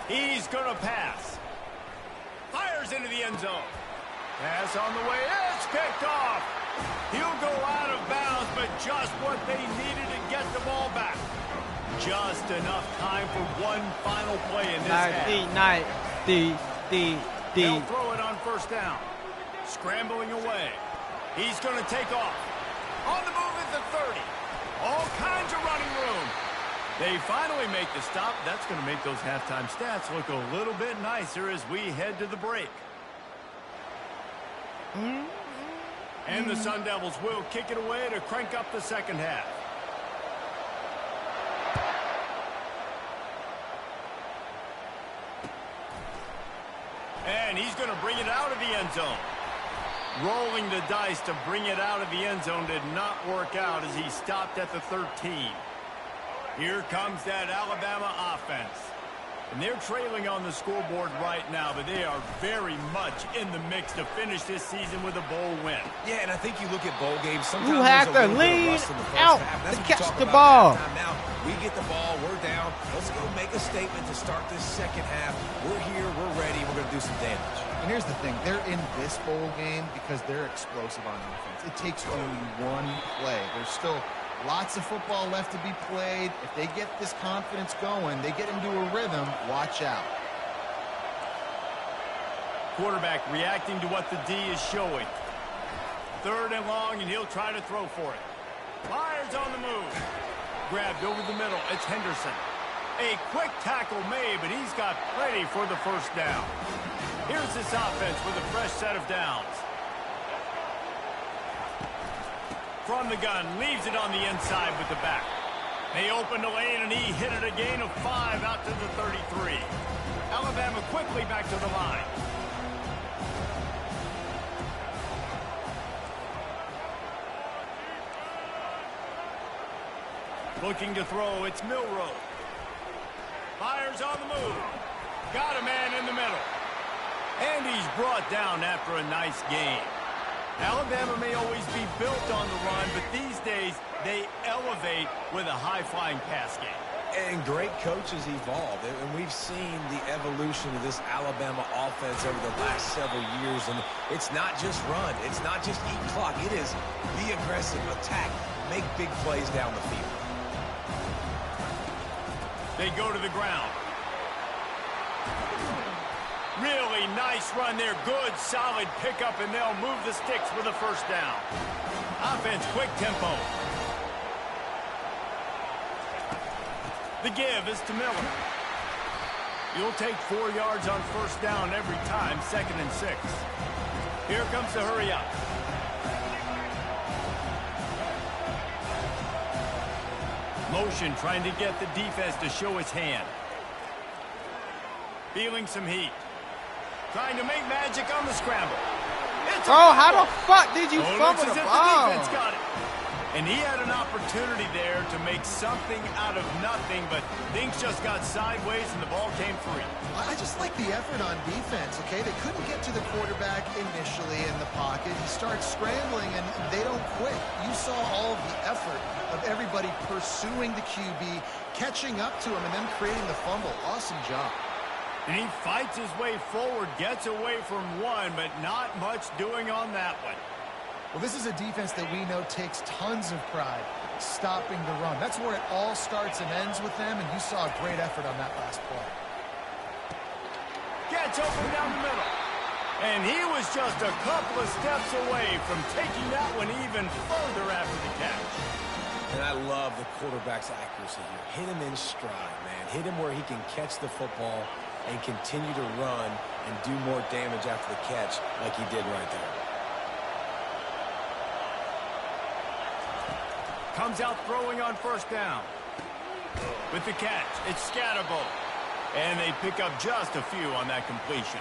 [SPEAKER 2] He's going to pass. Fires into the end zone. Pass on the way. It's picked off. He'll go out of bounds, but just what they needed to get the ball back. Just enough time for one final play in this half. They'll throw it on first down. Scrambling away. He's going to take off. On the move at the 30. All kinds of running room. They finally make the stop. That's going to make those halftime stats look a little bit nicer as we head to the break. And the Sun Devils will kick it away to crank up the second half. And he's going to bring it out of the end zone. Rolling the dice to bring it out of the end zone did not work out as he stopped at the 13. Here comes that Alabama offense. And they're trailing on the scoreboard right now, but they are very much in the mix to finish this season with a bowl win.
[SPEAKER 4] Yeah, and I think you look at bowl games, sometimes
[SPEAKER 1] you have to lean out to catch the ball.
[SPEAKER 4] Now, we get the ball, we're down. Let's go make a statement to start this second half. We're here, we're ready, we're going to do some damage.
[SPEAKER 3] And here's the thing, they're in this bowl game because they're explosive on offense. It takes only one play. There's still lots of football left to be played. If they get this confidence going, they get into a rhythm, watch out.
[SPEAKER 2] Quarterback reacting to what the D is showing. 3rd and long, and he'll try to throw for it. Fires on the move. Grabbed over the middle. It's Henderson. A quick tackle made, but he's got plenty for the first down. Here's this offense with a fresh set of downs. From the gun, leaves it on the inside with the back. They opened the lane, and he hit it a gain of 5 out to the 33. Alabama quickly back to the line. Looking to throw, it's Milroe. Fires on the move. Got a man in the middle. And he's brought down after a nice gain. Alabama may always be built on the run, but these days they elevate with a high-flying pass game.
[SPEAKER 4] And great coaches evolve, and we've seen the evolution of this Alabama offense over the last several years, and it's not just run, it's not just eat clock, it is be aggressive, attack, make big plays down the field.
[SPEAKER 2] They go to the ground. Really nice run there. Good, solid pickup, and they'll move the sticks for the first down. Offense, quick tempo. The give is to Miller. You'll take 4 yards on first down every time, 2nd and 6. Here comes the hurry up. Motion trying to get the defense to show his hand. Feeling some heat. Trying to make magic on the scramble.
[SPEAKER 1] How the fuck did you fumble the ball?
[SPEAKER 2] The defense got it. And he had an opportunity there to make something out of nothing, but things just got sideways and the ball came free.
[SPEAKER 3] I just like the effort on defense, okay? They couldn't get to the quarterback initially in the pocket. He starts scrambling, and they don't quit. You saw all of the effort of everybody pursuing the QB, catching up to him, and then creating the fumble. Awesome job.
[SPEAKER 2] And he fights his way forward, gets away from one, but not much doing on that one.
[SPEAKER 3] Well, this is a defense that we know takes tons of pride stopping the run. That's where it all starts and ends with them, and you saw a great effort on that last play.
[SPEAKER 2] Gets open down the middle. And he was just a couple of steps away from taking that one even further after the catch.
[SPEAKER 4] And I love the quarterback's accuracy here. Hit him in stride, man. Hit him where he can catch the football and continue to run and do more damage after the catch like he did right there.
[SPEAKER 2] Comes out throwing on first down. With the catch, it's Scatterbo. And they pick up just a few on that completion.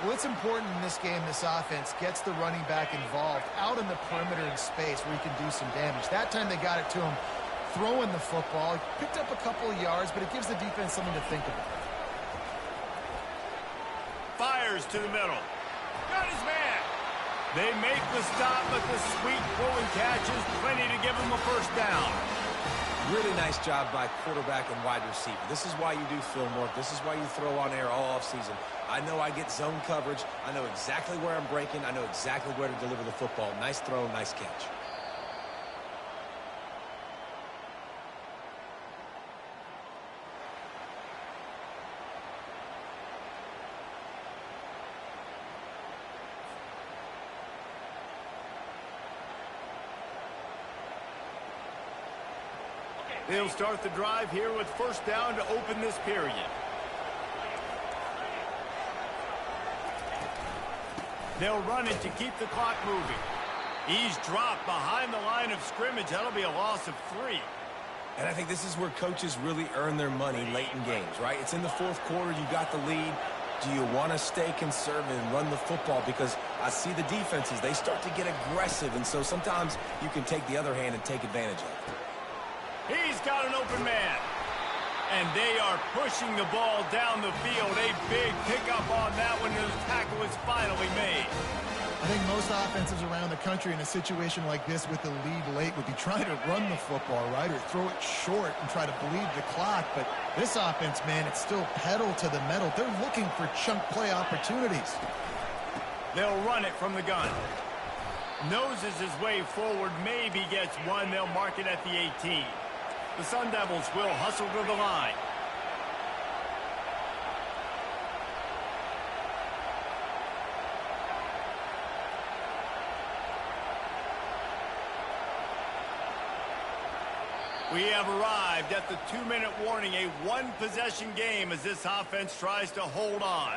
[SPEAKER 3] Well, it's important in this game this offense gets the running back involved out in the perimeter in space where he can do some damage. That time they got it to him throwing the football. He picked up a couple of yards, but it gives the defense something to think about.
[SPEAKER 2] Fires to the middle. Got his man. They make the stop, but the sweet throwing catch is plenty to give them a first down.
[SPEAKER 4] Really nice job by quarterback and wide receiver. This is why you do film work. This is why you throw on air all offseason. I know I get zone coverage. I know exactly where I'm breaking. I know exactly where to deliver the football. Nice throw, nice catch.
[SPEAKER 2] They'll start the drive here with first down to open this period. They'll run it to keep the clock moving. He's dropped behind the line of scrimmage. That'll be a loss of 3.
[SPEAKER 4] And I think this is where coaches really earn their money late in games, right? It's in the fourth quarter. You got the lead. Do you want to stay conservative and run the football? Because I see the defenses, they start to get aggressive. And so sometimes you can take the other hand and take advantage of it.
[SPEAKER 2] He's got an open man. And they are pushing the ball down the field. A big pickup on that one. The tackle is finally made.
[SPEAKER 3] I think most offenses around the country in a situation like this with the lead late would be trying to run the football, right, or throw it short and try to bleed the clock. But this offense, man, it's still pedal to the metal. They're looking for chunk play opportunities.
[SPEAKER 2] They'll run it from the gun. Noses his way forward, maybe gets one. They'll mark it at the 18. The Sun Devils will hustle to the line. We have arrived at the 2-minute warning, a one-possession game as this offense tries to hold on.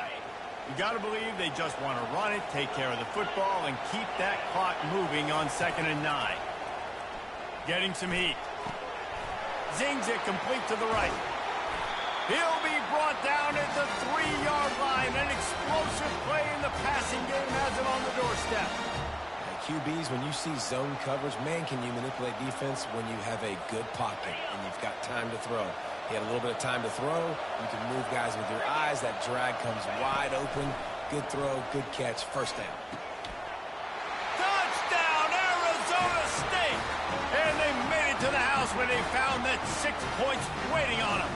[SPEAKER 2] You got to believe they just want to run it, take care of the football, and keep that clock moving on 2nd and 9. Getting some heat. Zings it complete to the right. He'll be brought down at the 3-yard line. An explosive play in the passing game has him on the doorstep.
[SPEAKER 4] QBs, when you see zone coverage, man, can you manipulate defense when you have a good pocket and you've got time to throw. He had a little bit of time to throw. You can move guys with your eyes. That drag comes wide open. Good throw, good catch, first down.
[SPEAKER 2] Touchdown, Arizona State! And they made it to the house when they found that 6 points waiting on them.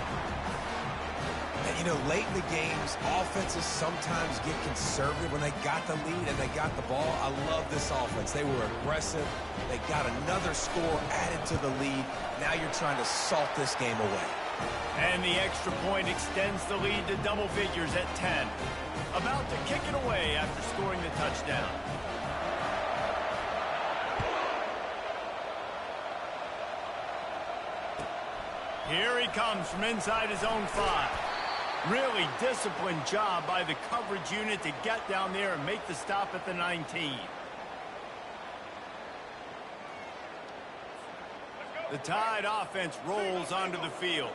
[SPEAKER 4] And, you know, late in the games, offenses sometimes get conservative when they got the lead and they got the ball. I love this offense. They were aggressive. They got another score added to the lead. Now you're trying to salt this game away.
[SPEAKER 2] And the extra point extends the lead to double figures at 10. About to kick it away after scoring the touchdown. Here he comes from inside his own 5. Really disciplined job by the coverage unit to get down there and make the stop at the 19. The Tide offense rolls onto the field.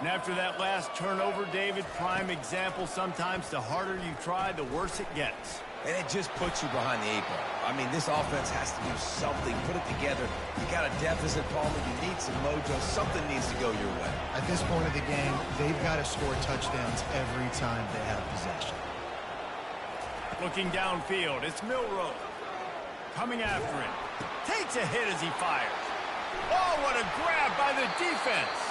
[SPEAKER 2] And after that last turnover, David, prime example, sometimes the harder you try, the worse it gets.
[SPEAKER 4] And it just puts you behind the 8 ball. I mean, this offense has to do something, put it together. You got a deficit, Palmer. You need some mojo. Something needs to go your way.
[SPEAKER 3] At this point of the game, they've got to score touchdowns every time they have possession.
[SPEAKER 2] Looking downfield, it's Milroe. Coming after him. Takes a hit as he fires. Oh, what a grab by the defense.